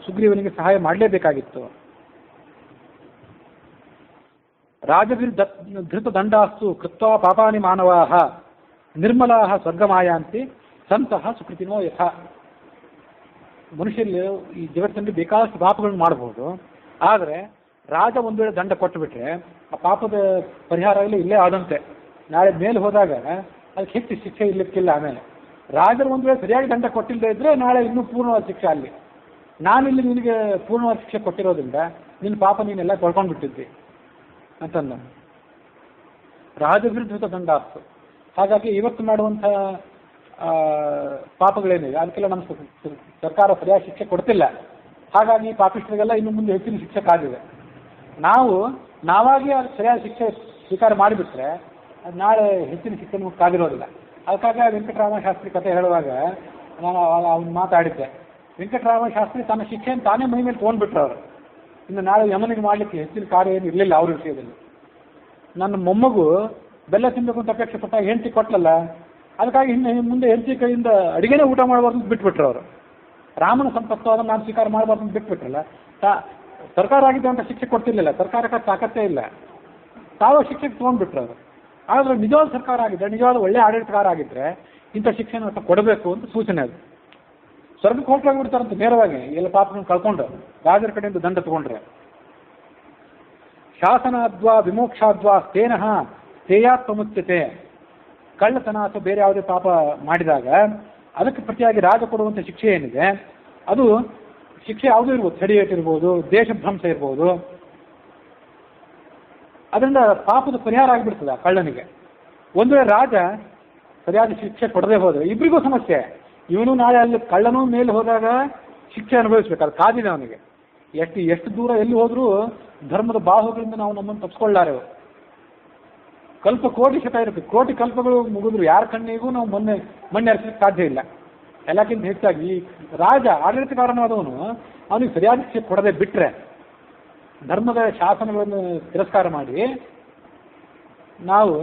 ಸುಗ್ರೀವನಿಗೆ ಸಹಾಯ ಮಾಡಲೇಬೇಕಾಗಿತ್ತು. ರಾಜಧೃತ ದಂಡಾಸ್ತು ಕೃತ್ವಾ ಪಾಪಾನಿ ಮಾನವಾಹ ನಿರ್ಮಲಾಹ ಸ್ವರ್ಗಮಾಯಾಂತಿ ಸಂತಹ ಸುಕೃತಿನೋ ಯಥ. ಮನುಷ್ಯರಲ್ಲಿ ಈ ಜಗತ್ತಿನಲ್ಲಿ ಬೇಕಾದಷ್ಟು ಪಾಪಗಳನ್ನು ಮಾಡಬಹುದು. ಆದರೆ ರಾಜ ಒಂದು ವೇಳೆ ದಂಡ ಕೊಟ್ಟುಬಿಟ್ರೆ ಆ ಪಾಪದ ಪರಿಹಾರ ಇಲ್ಲೇ ಆದಂತೆ. ನಾಳೆ ಮೇಲೆ ಹೋದಾಗ ಅದಕ್ಕೆ ಹೆಚ್ಚು ಶಿಕ್ಷೆ ಇರ್ಲಿಕ್ಕಿಲ್ಲ. ಆಮೇಲೆ ರಾಜರು ಒಂದು ವೇಳೆ ಸರಿಯಾಗಿ ದಂಡ ಕೊಟ್ಟಿಲ್ಲದೆ ಇದ್ರೆ ನಾಳೆ ಇನ್ನೂ ಪೂರ್ಣವಾದ ಶಿಕ್ಷೆ ಅಲ್ಲಿ. ನಾನಿಲ್ಲಿ ನಿನಗೆ ಪೂರ್ಣವಾದ ಶಿಕ್ಷೆ ಕೊಟ್ಟಿರೋದ್ರಿಂದ ನಿನ್ನ ಪಾಪ ನೀನೆಲ್ಲ ತೊಳ್ಕೊಂಡ್ಬಿಟ್ಟಿದ್ದಿ ಅಂತಂದ. ರಾಜವಿರುದ್ಧ ದಂಡ ಆಗ್ತು. ಹಾಗಾಗಿ ಇವತ್ತು ಮಾಡುವಂಥ ಪಾಪಗಳೇನಿದೆ ಅದಕ್ಕೆಲ್ಲ ನಮ್ಮ ಸರ್ಕಾರ ಸರಿಯಾದ ಶಿಕ್ಷೆ ಕೊಡ್ತಿಲ್ಲ. ಹಾಗಾಗಿ ಪಾಪಿಷ್ಟರಿಗೆಲ್ಲ ಇನ್ನು ಮುಂದೆ ಹೆಚ್ಚಿನ ಶಿಕ್ಷೆ ಕಾದಿದೆ. ನಾವಾಗಿ ಅದು ಸರಿಯಾದ ಶಿಕ್ಷೆ ಸ್ವೀಕಾರ ಮಾಡಿಬಿಟ್ರೆ ಅದು ನಾಳೆ ಹೆಚ್ಚಿನ ಶಿಕ್ಷೆ ನಮಗೆ ಕಾದಿರೋದಿಲ್ಲ. ಅದಕ್ಕಾಗಿ ವೆಂಕಟರಾಮ ಶಾಸ್ತ್ರಿ ಕಥೆ ಹೇಳುವಾಗ ನಾನು ಅವ್ನು ಮಾತಾಡಿದ್ದೆ. ವೆಂಕಟರಾಮ ಶಾಸ್ತ್ರಿ ತನ್ನ ಶಿಕ್ಷೆಯನ್ನು ತಾನೇ ಮೈ ಮೇಲೆ ತೊಗೊಂಡ್ಬಿಟ್ರು ಅವರು. ಇನ್ನು ನಾಳೆ ಯಮನಿಗೆ ಮಾಡಲಿಕ್ಕೆ ಹೆಚ್ಚಿನ ಕಾರ್ಯ ಏನು ಇರಲಿಲ್ಲ ಅವ್ರ ವಿಷಯದಲ್ಲಿ. ನನ್ನ ಮೊಮ್ಮಗು ಬೆಲ್ಲ ತಿನ್ನಬೇಕು ಅಂತ ಅಪೇಕ್ಷೆ ಪಟ್ಟಾಗ ಹೆಂಡತಿ ಕೊಟ್ಟಲಲ್ಲ, ಅದಕ್ಕಾಗಿ ಇನ್ನು ಮುಂದೆ ಹೆಂಡತಿ ಕೈಯಿಂದ ಅಡಿಗೆನೇ ಊಟ ಮಾಡಬಾರ್ದು ಅಂತ ಬಿಟ್ಬಿಟ್ರು ಅವರು. ರಾಮನ ಸಂಪತ್ತು ಅದನ್ನು ನಾನು ಸ್ವೀಕಾರ ಮಾಡಬಾರ್ದು ಅಂತ ಬಿಟ್ಬಿಟ್ರಲ್ಲ. ಸರ್ಕಾರ ಆಗಿದೆ ಅಂತ ಶಿಕ್ಷೆ ಕೊಡ್ತಿರ್ಲಿಲ್ಲ, ಸರ್ಕಾರಕ್ಕೆ ತಾಕತ್ತೇ ಇಲ್ಲ, ತಾವು ಶಿಕ್ಷೆಗೆ ತೊಗೊಂಡ್ಬಿಟ್ರು ಅವರು. ಆದರೆ ನಿಜವಾದ ಸರ್ಕಾರ ಆಗಿದ್ದರೆ, ನಿಜವಾದ ಒಳ್ಳೆ ಆಡಳಿತಕಾರ ಆಗಿದ್ದರೆ ಇಂಥ ಶಿಕ್ಷೆನ ಕೊಡಬೇಕು ಅಂತ ಸೂಚನೆ ಅದು. ಸ್ವರ್ಗಕ್ಕೆ ಹೋಗ್ಬಿಡ್ತಾರಂತ ನೇರವಾಗಿ ಎಲ್ಲ ಪಾಪಗಳನ್ನು ಕಳ್ಕೊಂಡು ರಾಜರ ಕಡೆಯಿಂದ ದಂಡ ತಗೊಂಡ್ರೆ. ಶಾಸನಾದ್ವಾ ವಿಮೋಕ್ಷಾದ್ವಾ ತೇನಃ ತೇಯಾತ್ಮುಚ್ಯತೆ. ಕಳ್ಳತನ ಅಥವಾ ಬೇರೆ ಯಾವುದೇ ಪಾಪ ಮಾಡಿದಾಗ ಅದಕ್ಕೆ ಪ್ರತಿಯಾಗಿ ರಾಜ ಕೊಡುವಂಥ ಶಿಕ್ಷೆ ಏನಿದೆ ಅದು ಶಿಕ್ಷೆ ಯಾವುದೂ ಇರ್ಬೋದು. ಚಡಿಯೇಟಿರ್ಬೋದು, ದೇಶಭ್ರಂಶ ಇರ್ಬೋದು. ಅದರಿಂದ ಪಾಪದ ಪರಿಹಾರ ಆಗಿಬಿಡ್ತದೆ ಆ ಕಳ್ಳನಿಗೆ. ಒಂದು ವೇಳೆ ರಾಜ ಸರಿಯಾದ ಶಿಕ್ಷೆ ಕೊಡದೆ ಹೋದರೆ ಇಬ್ಬರಿಗೂ ಸಮಸ್ಯೆ. ಇವನು ನಾಳೆ ಅಲ್ಲಿ ಕಳ್ಳನೂ ಮೇಲೆ ಹೋದಾಗ ಶಿಕ್ಷೆ ಅನುಭವಿಸ್ಬೇಕು. ಅದು ಕಾದಿದೆ ಅವನಿಗೆ. ಎಷ್ಟು ದೂರ ಎಲ್ಲಿ ಹೋದರೂ ಧರ್ಮದ ಬಾಹುಗಳಿಂದ ನಾವು ನಮ್ಮನ್ನು ತಪ್ಪಿಸ್ಕೊಳ್ಳಾರೆ. ಕಲ್ಪ ಕೋಟಿ ಶತ ಇರುತ್ತೆ, ಕೋಟಿ ಕಲ್ಪಗಳು ಮುಗಿದ್ರು ಯಾರ ಕಣ್ಣಿಗೂ ನಾವು ಮಣ್ಣೆ ಹರಿಸಲಿಕ್ಕೆ ಸಾಧ್ಯ ಇಲ್ಲ. ಎಲ್ಲಕ್ಕಿಂತ ಹೆಚ್ಚಾಗಿ ರಾಜ ಆಡಳಿತಕಾರನಾದವನು ಅವನಿಗೆ ಸರಿಯಾದ ಶಿಕ್ಷೆ ಕೊಡದೆ ಬಿಟ್ಟರೆ, ಧರ್ಮದ ಶಾಸನಗಳನ್ನು ತಿರಸ್ಕಾರ ಮಾಡಿ ನಾವು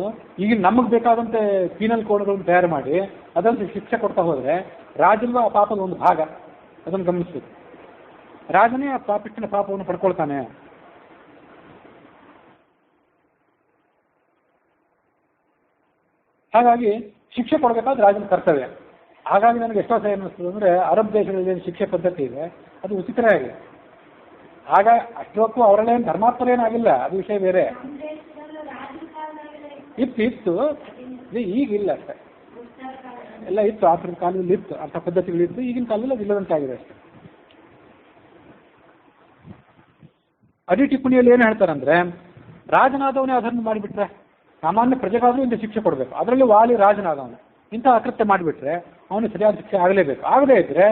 ಈಗ ನಮಗೆ ಬೇಕಾದಂತೆ ಪೀನಲ್ ಕೋಡ್ಗಳನ್ನು ತಯಾರು ಮಾಡಿ ಅದಂತೆ ಶಿಕ್ಷೆ ಕೊಡ್ತಾ ಹೋದರೆ ರಾಜಲ್ವ ಆ ಪಾಪದ ಒಂದು ಭಾಗ. ಅದನ್ನು ಗಮನಿಸ್ಬೇಕು. ರಾಜನೇ ಆ ಪಾಪಿಷ್ಟಿನ ಪಾಪವನ್ನು ಪಡ್ಕೊಳ್ತಾನೆ. ಹಾಗಾಗಿ ಶಿಕ್ಷೆ ಕೊಡಬೇಕಾದ್ರೆ ರಾಜನ ಕರ್ತವ್ಯ. ಹಾಗಾಗಿ ನನಗೆ ಎಷ್ಟೋ ಸಹ ಅನ್ನಿಸ್ತದೆ ಅಂದರೆ ಅರಬ್ ದೇಶಗಳಲ್ಲಿ ಏನು ಶಿಕ್ಷೆ ಪದ್ಧತಿ ಇದೆ ಅದು ಉಚಿತನೇ ಆಗಿದೆ. ಆಗ ಅಷ್ಟೊತ್ತು ಅವರಲ್ಲೇನು ಧರ್ಮಾತ್ಮರೇನಾಗಿಲ್ಲ, ಅದು ವಿಷಯ ಬೇರೆ. ಇತ್ತು ಈಗಿಲ್ಲ ಅಷ್ಟೇ. ಎಲ್ಲ ಇತ್ತು, ಆತನ ಕಾಲದಲ್ಲಿ ಇತ್ತು, ಅಂಥ ಪದ್ಧತಿಗಳಿತ್ತು. ಈಗಿನ ಕಾಲದಲ್ಲಿ ಅದು ಇಲ್ಲದಂತಾಗಿದೆ ಅಷ್ಟೇ. ಅಡಿ ಟಿಪ್ಪಣಿಯಲ್ಲಿ ಏನು ಹೇಳ್ತಾರಂದ್ರೆ, ರಾಜನಾದವನೇ ಅಧರ್ಮ ಮಾಡಿಬಿಟ್ರೆ ಸಾಮಾನ್ಯ ಪ್ರಜೆಗಾದರೂ ಇಂಥ ಶಿಕ್ಷೆ ಕೊಡಬೇಕು. ಅದರಲ್ಲಿ ವಾಲಿ ರಾಜನಾದವನು ಇಂಥ ಅಕೃತ್ಯ ಮಾಡಿಬಿಟ್ರೆ ಅವನಿಗೆ ಸರಿಯಾದ ಶಿಕ್ಷೆ ಆಗಲೇಬೇಕು. ಆಗದೇ ಇದ್ರೆ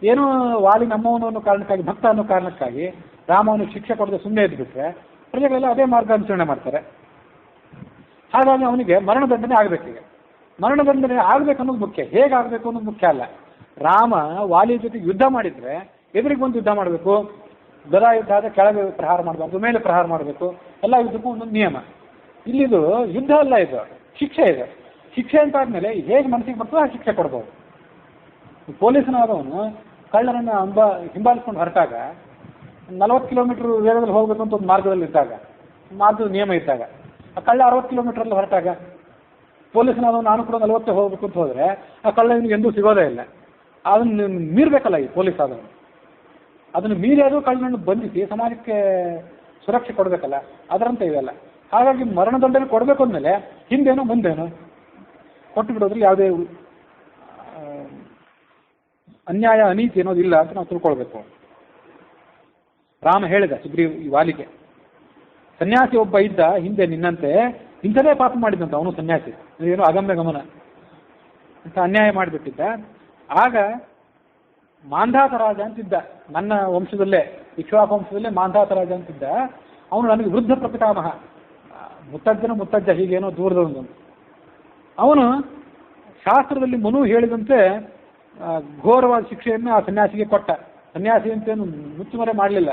ಏನೋ ವಾಲಿ ನಮ್ಮವನು ಅನ್ನೋ ಕಾರಣಕ್ಕಾಗಿ, ಭಕ್ತ ಅನ್ನೋ ಕಾರಣಕ್ಕಾಗಿ ರಾಮವನಿಗೆ ಶಿಕ್ಷೆ ಕೊಡದೆ ಸುಮ್ಮನೆ ಇದ್ದುಬಿಟ್ರೆ ಪ್ರಜೆಗಳೆಲ್ಲ ಅದೇ ಮಾರ್ಗಾನುಸರಣೆ ಮಾಡ್ತಾರೆ. ಹಾಗಾಗಿ ಅವನಿಗೆ ಮರಣದಂಡನೆ ಆಗಬೇಕೀಗ. ಮರಣದಂಡನೆ ಆಗಬೇಕನ್ನೋದು ಮುಖ್ಯ, ಹೇಗಾಗಬೇಕು ಅನ್ನೋದು ಮುಖ್ಯ ಅಲ್ಲ. ರಾಮ ವಾಲಿ ಜೊತೆಗೆ ಯುದ್ಧ ಮಾಡಿದರೆ ಎದುರಿಗೆ ಬಂದು ಯುದ್ಧ ಮಾಡಬೇಕು. ಗದಾ ಯುದ್ಧ ಆದರೆ ಕೆಳಗೆ ಪ್ರಹಾರ ಮಾಡಬಾರ್ದು, ಮೇಲೆ ಪ್ರಹಾರ ಮಾಡಬೇಕು. ಎಲ್ಲ ಯುದ್ಧಕ್ಕೂ ಒಂದೊಂದು ನಿಯಮ. ಇಲ್ಲಿದು ಯುದ್ಧ ಅಲ್ಲ, ಇದು ಶಿಕ್ಷೆ ಇದೆ. ಶಿಕ್ಷೆ ಅಂತ ಆದಮೇಲೆ ಹೇಗೆ ಮನಸ್ಸಿಗೆ ಬರ್ತದೋ ಆ ಶಿಕ್ಷೆ ಕೊಡ್ಬೋದು. ಪೊಲೀಸನಾದವನು ಕಳ್ಳರನ್ನು ಹಿಂಬಾಲಿಸ್ಕೊಂಡು ಹೊರಟಾಗ 40 ಕಿಲೋಮೀಟರ್ ವೇಗದಲ್ಲಿ ಹೋಗಬೇಕು ಅಂತ ಒಂದು ಮಾರ್ಗದಲ್ಲಿ ಇದ್ದಾಗ, ಮಾರ್ಗದ ನಿಯಮ ಇದ್ದಾಗ, ಆ ಕಳ್ಳ 60 ಕಿಲೋಮೀಟರಲ್ಲಿ ಹೊರಟಾಗ ಪೊಲೀಸನಾದವನು ನಾನು ಕೂಡ 40 ಹೋಗಬೇಕು ಅಂತ ಹೋದರೆ ಆ ಕಳ್ಳ ಇವನಿಗೆ ಎಂದೂ ಸಿಗೋದೇ ಇಲ್ಲ. ಅದನ್ನು ಮೀರಬೇಕಲ್ಲ ಈ ಪೊಲೀಸ್ ಆದವನು. ಅದನ್ನು ಮೀರಿ ಅದು ಕಳ್ಳನನ್ನು ಬಂಧಿಸಿ ಸಮಾಜಕ್ಕೆ ಸುರಕ್ಷೆ ಕೊಡಬೇಕಲ್ಲ, ಅದರಂತೆ ಇವೆಲ್ಲ. ಹಾಗಾಗಿ ಮರಣದಂಡನೆ ಕೊಡಬೇಕು ಅಂದಮೇಲೆ ಹಿಂದೇನೋ ಮುಂದೇನೋ ಕೊಟ್ಟು ಬಿಡೋದ್ರಲ್ಲಿ ಯಾವುದೇ ಅನ್ಯಾಯ ಅನೀತಿ ಅನ್ನೋದಿಲ್ಲ ಅಂತ ನಾವು ತಿಳ್ಕೊಳ್ಬೇಕು. ರಾಮ ಹೇಳಿದ ಈ ವಾಲಿಗೆ, ಸನ್ಯಾಸಿ ಒಬ್ಬ ಇದ್ದ ಹಿಂದೆ ನಿನ್ನಂತೆ, ಇಂಥದೇ ಪಾಪ ಮಾಡಿದಂತ ಅವನು ಸನ್ಯಾಸಿ, ಏನೋ ಅಗಮ್ಯ ಗಮನ ಅಂತ ಅನ್ಯಾಯ ಮಾಡಿಬಿಟ್ಟಿದ್ದ. ಆಗ ಮಾಂಧಾತ ರಾಜ ಅಂತಿದ್ದ, ನನ್ನ ವಂಶದಲ್ಲೇ, ಇಕ್ಷ್ವಾಕು ವಂಶದಲ್ಲೇ ಮಾಂಧಾತ ರಾಜ ಅಂತಿದ್ದ. ಅವನು ನನಗೆ ವೃದ್ಧ ಪ್ರಪಿತಾಮಹ, ಮುತ್ತಜ್ಜನ ಮುತ್ತಜ್ಜ ಹೀಗೇನೋ ದೂರದವನು. ಅವನು ಶಾಸ್ತ್ರದಲ್ಲಿ ಮನು ಹೇಳಿದಂತೆ ಘೋರವಾದ ಶಿಕ್ಷೆಯನ್ನು ಆ ಸನ್ಯಾಸಿಗೆ ಕೊಟ್ಟ. ಸನ್ಯಾಸಿ ಅಂತೇನು ಮುಚ್ಚುಮರೆ ಮಾಡಲಿಲ್ಲ.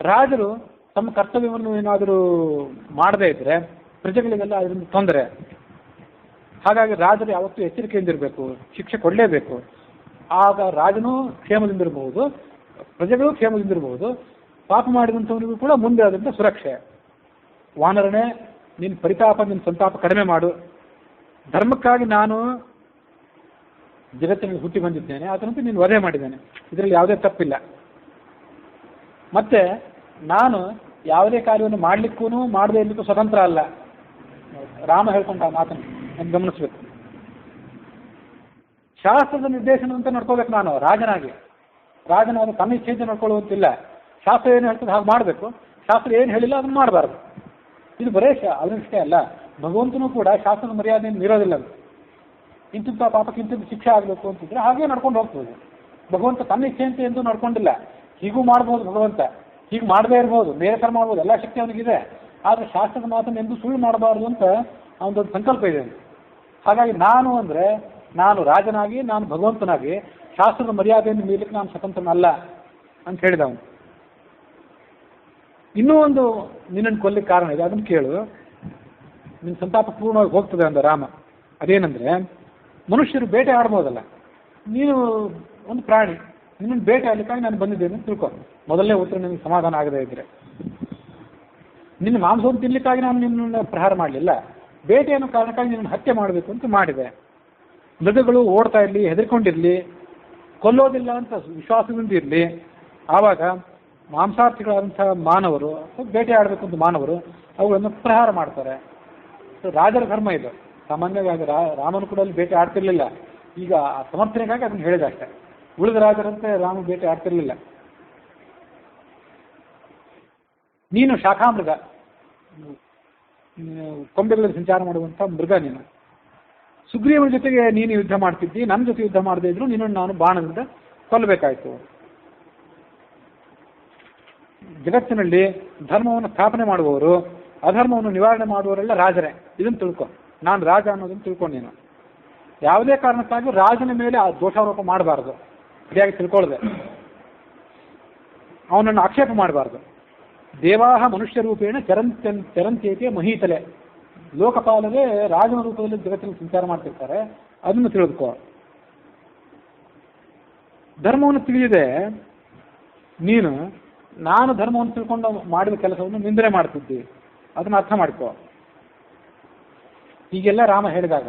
ರಾಜರು ತಮ್ಮ ಕರ್ತವ್ಯವನ್ನು ಏನಾದರೂ ಮಾಡದೇ ಇದ್ರೆ ಪ್ರಜೆಗಳಿಗೆಲ್ಲ ಅದರಿಂದ ತೊಂದರೆ. ಹಾಗಾಗಿ ರಾಜರು ಯಾವತ್ತೂ ಎಚ್ಚರಿಕೆಯಿಂದಿರಬೇಕು, ಶಿಕ್ಷೆ ಕೊಡಲೇಬೇಕು. ಆಗ ರಾಜನೂ ಕ್ಷೇಮದಿಂದಿರಬಹುದು, ಪ್ರಜೆಗಳು ಕ್ಷೇಮದಿಂದಿರಬಹುದು, ಪಾಪ ಮಾಡಿದಂಥವನಿಗೂ ಕೂಡ ಮುಂದೆ ಅದರಿಂದ ಸುರಕ್ಷೆ. ವಾನರನೇ, ನಿನ್ನ ಪರಿತಾಪ, ನಿನ್ನ ಸಂತಾಪ ಕಡಿಮೆ ಮಾಡು. ಧರ್ಮಕ್ಕಾಗಿ ನಾನು ಜಗತ್ತಿನಲ್ಲಿ ಹುಟ್ಟಿ ಬಂದಿದ್ದೇನೆ, ಅದರಂತೆ ನೀನು ವಧೆ ಮಾಡಿದ್ದೇನೆ, ಇದರಲ್ಲಿ ಯಾವುದೇ ತಪ್ಪಿಲ್ಲ. ಮತ್ತೆ ನಾನು ಯಾವುದೇ ಕಾರ್ಯವನ್ನು ಮಾಡಲಿಕ್ಕೂ ಮಾಡದೇ ಇರಲಿಕ್ಕೂ ಸ್ವತಂತ್ರ ಅಲ್ಲ. ರಾಮ ಹೇಳ್ಕೊಂಡ ಆ ಮಾತನ್ನು ಗಮನಿಸ್ಬೇಕು. ಶಾಸ್ತ್ರದ ನಿರ್ದೇಶನದಂತೆ ನಡ್ಕೋಬೇಕು. ನಾನು ರಾಜನಾಗಿ ತನ್ನ ಇಚ್ಛೆಯಿಂದ ನಡ್ಕೊಳ್ಳುವಂತಿಲ್ಲ. ಶಾಸ್ತ್ರ ಏನು ಹೇಳ್ತದೆ ಹಾಗೆ ಮಾಡಬೇಕು, ಶಾಸ್ತ್ರ ಏನು ಹೇಳಿಲ್ಲ ಅದನ್ನು ಮಾಡಬಾರ್ದು. ಇದು ಬರೇ ಅದಷ್ಟೇ ಅಲ್ಲ, ಭಗವಂತನೂ ಕೂಡ ಶಾಸ್ತ್ರದ ಮರ್ಯಾದೆಯನ್ನು ಮೀರೋದಿಲ್ಲ. ಇಂತಿಂಥ ಪಾಪಕ್ಕೆ ಇಂತಿಂತ ಶಿಕ್ಷೆ ಆಗಬೇಕು ಅಂತಿದ್ರೆ ಹಾಗೇ ನಡ್ಕೊಂಡು ಹೋಗ್ತದೆ. ಭಗವಂತ ತನ್ನ ಇಚ್ಛೆಯಂತೆ ಎಂದು ನಡ್ಕೊಂಡಿಲ್ಲ. ಹೀಗೂ ಮಾಡ್ಬೋದು ಭಗವಂತ, ಹೀಗೆ ಮಾಡದೇ ಇರ್ಬೋದು, ಬೇರೆ ಥರ ಮಾಡ್ಬೋದು, ಎಲ್ಲ ಶಕ್ತಿ ಅವನಿಗಿದೆ. ಆದರೆ ಶಾಸ್ತ್ರದ ಮಾತನ್ನು ಎಂದು ಸುಳ್ಳು ಮಾಡಬಾರ್ದು ಅಂತ ಅವನದೊಂದು ಸಂಕಲ್ಪ ಇದೆ. ಹಾಗಾಗಿ ನಾನು ಅಂದರೆ ನಾನು ರಾಜನಾಗಿ, ನಾನು ಭಗವಂತನಾಗಿ ಶಾಸ್ತ್ರದ ಮರ್ಯಾದೆಯನ್ನು ಮೀರಲಿಕ್ಕೆ ನಾನು ಸ್ವತಂತ್ರನಲ್ಲ ಅಂತ ಹೇಳಿದ ಅವನು. ಇನ್ನೂ ಒಂದು ನಿನ್ನನ್ನು ಕೊಲ್ಲಿಕ್ಕೆ ಕಾರಣ ಇದೆ, ಅದನ್ನು ಕೇಳು, ನಿನ್ನ ಸಂತಾಪ ಪೂರ್ಣವಾಗಿ ಹೋಗ್ತದೆ ಅಂದ ರಾಮ. ಅದೇನೆಂದರೆ, ಮನುಷ್ಯರು ಬೇಟೆ ಆಡ್ಬೋದಲ್ಲ, ನೀನು ಒಂದು ಪ್ರಾಣಿ, ನಿನ್ನನ್ನು ಬೇಟೆ ಆಡಲಿಕ್ಕಾಗಿ ನಾನು ಬಂದಿದ್ದೇನೆ ಅಂತ ತಿಳ್ಕೊ. ಮೊದಲನೇ ಉತ್ತರ ನಿನಗೆ ಸಮಾಧಾನ ಆಗದೇ ಇದ್ರೆ, ನಿನ್ನ ಮಾಂಸವನ್ನು ತಿನ್ನಲಿಕ್ಕಾಗಿ ನಾನು ನಿನ್ನನ್ನು ಪ್ರಹಾರ ಮಾಡಲಿಲ್ಲ, ಬೇಟೆ ಅನ್ನೋ ಕಾರಣಕ್ಕಾಗಿ ನಿನ್ನನ್ನು ಹತ್ಯೆ ಮಾಡಬೇಕು ಅಂತ ಮಾಡಿದೆ. ಮೃಗಗಳು ಓಡ್ತಾ ಇರಲಿ, ಹೆದರ್ಕೊಂಡಿರಲಿ, ಕೊಲ್ಲೋದಿಲ್ಲ ಅಂತ ವಿಶ್ವಾಸದಿಂದ ಇರಲಿ, ಆವಾಗ ಮಾಂಸಾರ್ಥಿಗಳಾದಂಥ ಮಾನವರು, ಬೇಟೆ ಆಡಬೇಕು ಅಂತ ಮಾನವರು ಅವುಗಳನ್ನು ಪ್ರಹಾರ ಮಾಡ್ತಾರೆ. ರಾಜರ ಧರ್ಮ ಇದು. ಸಾಮಾನ್ಯವಾಗಿ ರಾಮನು ಕೂಡ ಅಲ್ಲಿ ಬೇಟೆ ಆಡ್ತಿರ್ಲಿಲ್ಲ. ಈಗ ಆ ಸಮರ್ಥನೆಗಾಗಿ ಅದನ್ನು ಹೇಳಿದ ಅಷ್ಟೇ. ಉಳಿದ ರಾಜರಂತೆ ರಾಮ ಬೇಟೆ ಆಡ್ತಿರ್ಲಿಲ್ಲ. ನೀನು ಶಾಖಾಮೃಗ, ಕೊಂಬೆಗಳಲ್ಲಿ ಸಂಚಾರ ಮಾಡುವಂಥ ಮೃಗ ನೀನು. ಸುಗ್ರೀವನ ಜೊತೆಗೆ ನೀನು ಯುದ್ಧ ಮಾಡ್ತಿದ್ದಿ, ನನ್ನ ಜೊತೆ ಯುದ್ಧ ಮಾಡದೇ ಇದ್ರು ನಿನ್ನನ್ನು ನಾನು ಬಾಣದಿಂದ ಕೊಲ್ಲಬೇಕಾಯ್ತು. ಜಗತ್ತಿನಲ್ಲಿ ಧರ್ಮವನ್ನು ಸ್ಥಾಪನೆ ಮಾಡುವವರು, ಅಧರ್ಮವನ್ನು ನಿವಾರಣೆ ಮಾಡುವವರೆಲ್ಲ ರಾಜರೇ. ಇದನ್ನು ತಿಳ್ಕೊ. ನಾನು ರಾಜ ಅನ್ನೋದನ್ನು ತಿಳ್ಕೊಂಡು ನೀನು ಯಾವುದೇ ಕಾರಣಕ್ಕಾಗಿ ರಾಜನ ಮೇಲೆ ಆ ದೋಷಾರೋಪ ಮಾಡಬಾರ್ದು. ಸರಿಯಾಗಿ ತಿಳ್ಕೊಳ್ಳದೆ ಅವನನ್ನು ಆಕ್ಷೇಪ ಮಾಡಬಾರ್ದು. ದೇವಾಹ ಮನುಷ್ಯ ರೂಪೇಣ ಚರಂತ್ಯೇಕೆ ಮಹೀತಲೆ. ಲೋಕಪಾಲವೇ ರಾಜನ ರೂಪದಲ್ಲಿ ಜಗತ್ತಿನಲ್ಲಿ ಸಂಚಾರ ಮಾಡ್ತಿರ್ತಾರೆ, ಅದನ್ನು ತಿಳಿದುಕೋ. ಧರ್ಮವನ್ನು ತಿಳಿಯದೆ ನೀನು ನಾನು ಧರ್ಮವನ್ನು ತಿಳ್ಕೊಂಡು ಮಾಡಿದ ಕೆಲಸವನ್ನು ನಿಂದನೆ ಮಾಡ್ತಿದ್ದಿ, ಅದನ್ನು ಅರ್ಥ ಮಾಡ್ಕೋ. ಹೀಗೆಲ್ಲ ರಾಮ ಹೇಳಿದಾಗ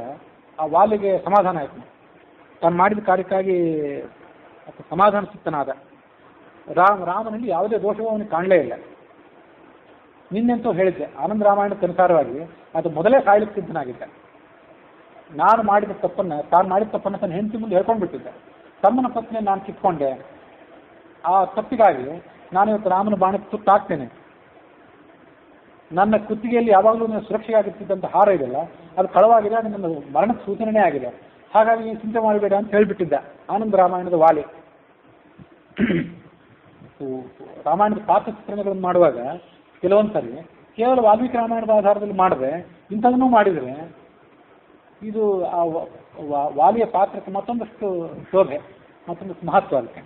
ಆ ವಾಲಿಗೆ ಸಮಾಧಾನ ಆಯ್ತು. ತಾನು ಮಾಡಿದ ಕಾರ್ಯಕ್ಕಾಗಿ ಸಮಾಧಾನ ಚಿತ್ತನಾದ. ರಾಮನಲ್ಲಿ ಯಾವುದೇ ದೋಷವೂ ಅವನಿಗೆ ಕಾಣಲೇ ಇಲ್ಲ. ನಿನ್ನೆಂತೂ ಹೇಳಿದ್ದೆ, ಆನಂದ ರಾಮಾಯಣಕ್ಕೆ ಅನುಸಾರವಾಗಿ ಅದು ಮೊದಲೇ ಸಾಯಲಿಕ್ಕೆ ಸಿದ್ಧನಾಗಿದ್ದ. ತಾನು ಮಾಡಿದ ತಪ್ಪನ್ನು ತನ್ನ ಹೆಂಡತಿ ಮುಂದೆ ಹೇಳ್ಕೊಂಡ್ಬಿಟ್ಟಿದ್ದೆ. ತಮ್ಮನ ಪತ್ನಿಯನ್ನು ನಾನು ಕಿತ್ಕೊಂಡೆ, ಆ ತಪ್ಪಿಗಾಗಿ ನಾನು ಇವತ್ತು ರಾಮನ ಬಾಣಕ್ಕೆ ತುತ್ತಾಗ್ತೇನೆ. ನನ್ನ ಕುತ್ತಿಗೆಯಲ್ಲಿ ಯಾವಾಗಲೂ ಸುರಕ್ಷೆಯಾಗಿರ್ತಿದ್ದಂಥ ಹಾರ ಇದೆಯಲ್ಲ, ಅದು ಕಳವಾಗಿದೆ, ಅದು ನನ್ನ ಮರಣದ ಸೂಚನೆ ಆಗಿದೆ. ಹಾಗಾಗಿ ನೀವು ಚಿಂತೆ ಮಾಡಬೇಡ ಅಂತ ಹೇಳಿಬಿಟ್ಟಿದ್ದ ಆನಂದ ರಾಮಾಯಣದ ವಾಲಿ. ರಾಮಾಯಣದ ಪಾತ್ರ ಚಿತ್ರಣಗಳನ್ನು ಮಾಡುವಾಗ ಕೆಲವೊಂದ್ಸರಿ ಕೇವಲ ವಾಲ್ಮೀಕಿ ರಾಮಾಯಣದ ಆಧಾರದಲ್ಲಿ ಮಾಡಿದ್ರೆ, ಇಂಥದನ್ನೂ ಮಾಡಿದರೆ ಇದು ಆ ವಾಲಿಯ ಪಾತ್ರಕ್ಕೆ ಮತ್ತೊಂದಷ್ಟು ಶೋಭೆ, ಮತ್ತೊಂದಷ್ಟು ಮಹತ್ವ ಅದಕ್ಕೆ.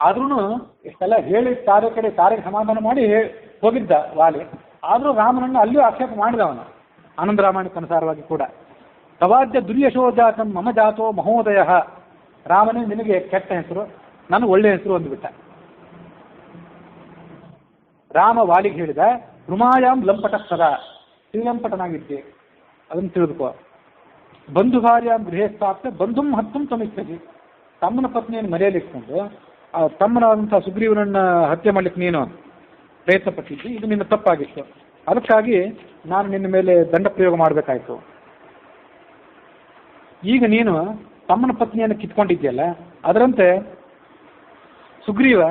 ಆದ್ರೂ ಇಷ್ಟೆಲ್ಲ ಹೇಳಿ ತಾರೆಗೆ ಸಮಾಧಾನ ಮಾಡಿ ಹೋಗಿದ್ದ ವಾಲಿ. ಆದರೂ ರಾಮನನ್ನು ಅಲ್ಲಿಯೂ ಆಕ್ಷೇಪ ಮಾಡಿದವನು ಆನಂದ ರಾಮಾಯಣಕ್ಕೆ ಅನುಸಾರವಾಗಿ ಕೂಡ. ತವಾದ್ಯ ದುರ್ಯಶೋ ಜಾತಂ ಮಮ ಜಾತೋ ಮಹೋದಯ. ರಾಮನೇ ನಿನಗೆ ಕೆಟ್ಟ ಹೆಸರು, ನಾನು ಒಳ್ಳೆಯ ಹೆಸರು ಅಂದ್ಬಿಟ್ಟ. ರಾಮ ವಾಲಿಗೆ ಹೇಳಿದ, ರುಮಾಯಾಮ್ ಲಂಪಟ ಸದಾ, ಶ್ರೀಲಂಪಟನಾಗಿದ್ದೆ, ಅದನ್ನು ತಿಳಿದುಕೋ. ಬಂಧು ಭಾರ್ಯಾಂ ಗೃಹೇ ಸ್ಥಾಪ್ಯ ಬಂಧುಂ ಹತ್ತುಂ ತಮಿಚ್ಛಸಿ. ತಮ್ಮನ ಪತ್ನಿಯನ್ನು ಮರೆಯಲಿಟ್ಕೊಂಡು ತಮ್ಮನಾದಂಥ ಸುಗ್ರೀವನನ್ನು ಹತ್ಯೆ ಮಾಡಲಿಕ್ಕೆ ನೀನು ಪ್ರಯತ್ನ ಪಟ್ಟಿದ್ದಿ, ಇದು ನಿನ್ನ ತಪ್ಪಾಗಿತ್ತು. ಅದಕ್ಕಾಗಿ ನಾನು ನಿನ್ನ ಮೇಲೆ ದಂಡ ಪ್ರಯೋಗ ಮಾಡಬೇಕಾಯ್ತು. ಈಗ ನೀನು ತಮ್ಮನ ಪತ್ನಿಯನ್ನು ಕಿತ್ಕೊಂಡಿದ್ಯಲ್ಲ, ಅದರಂತೆ ಸುಗ್ರೀವ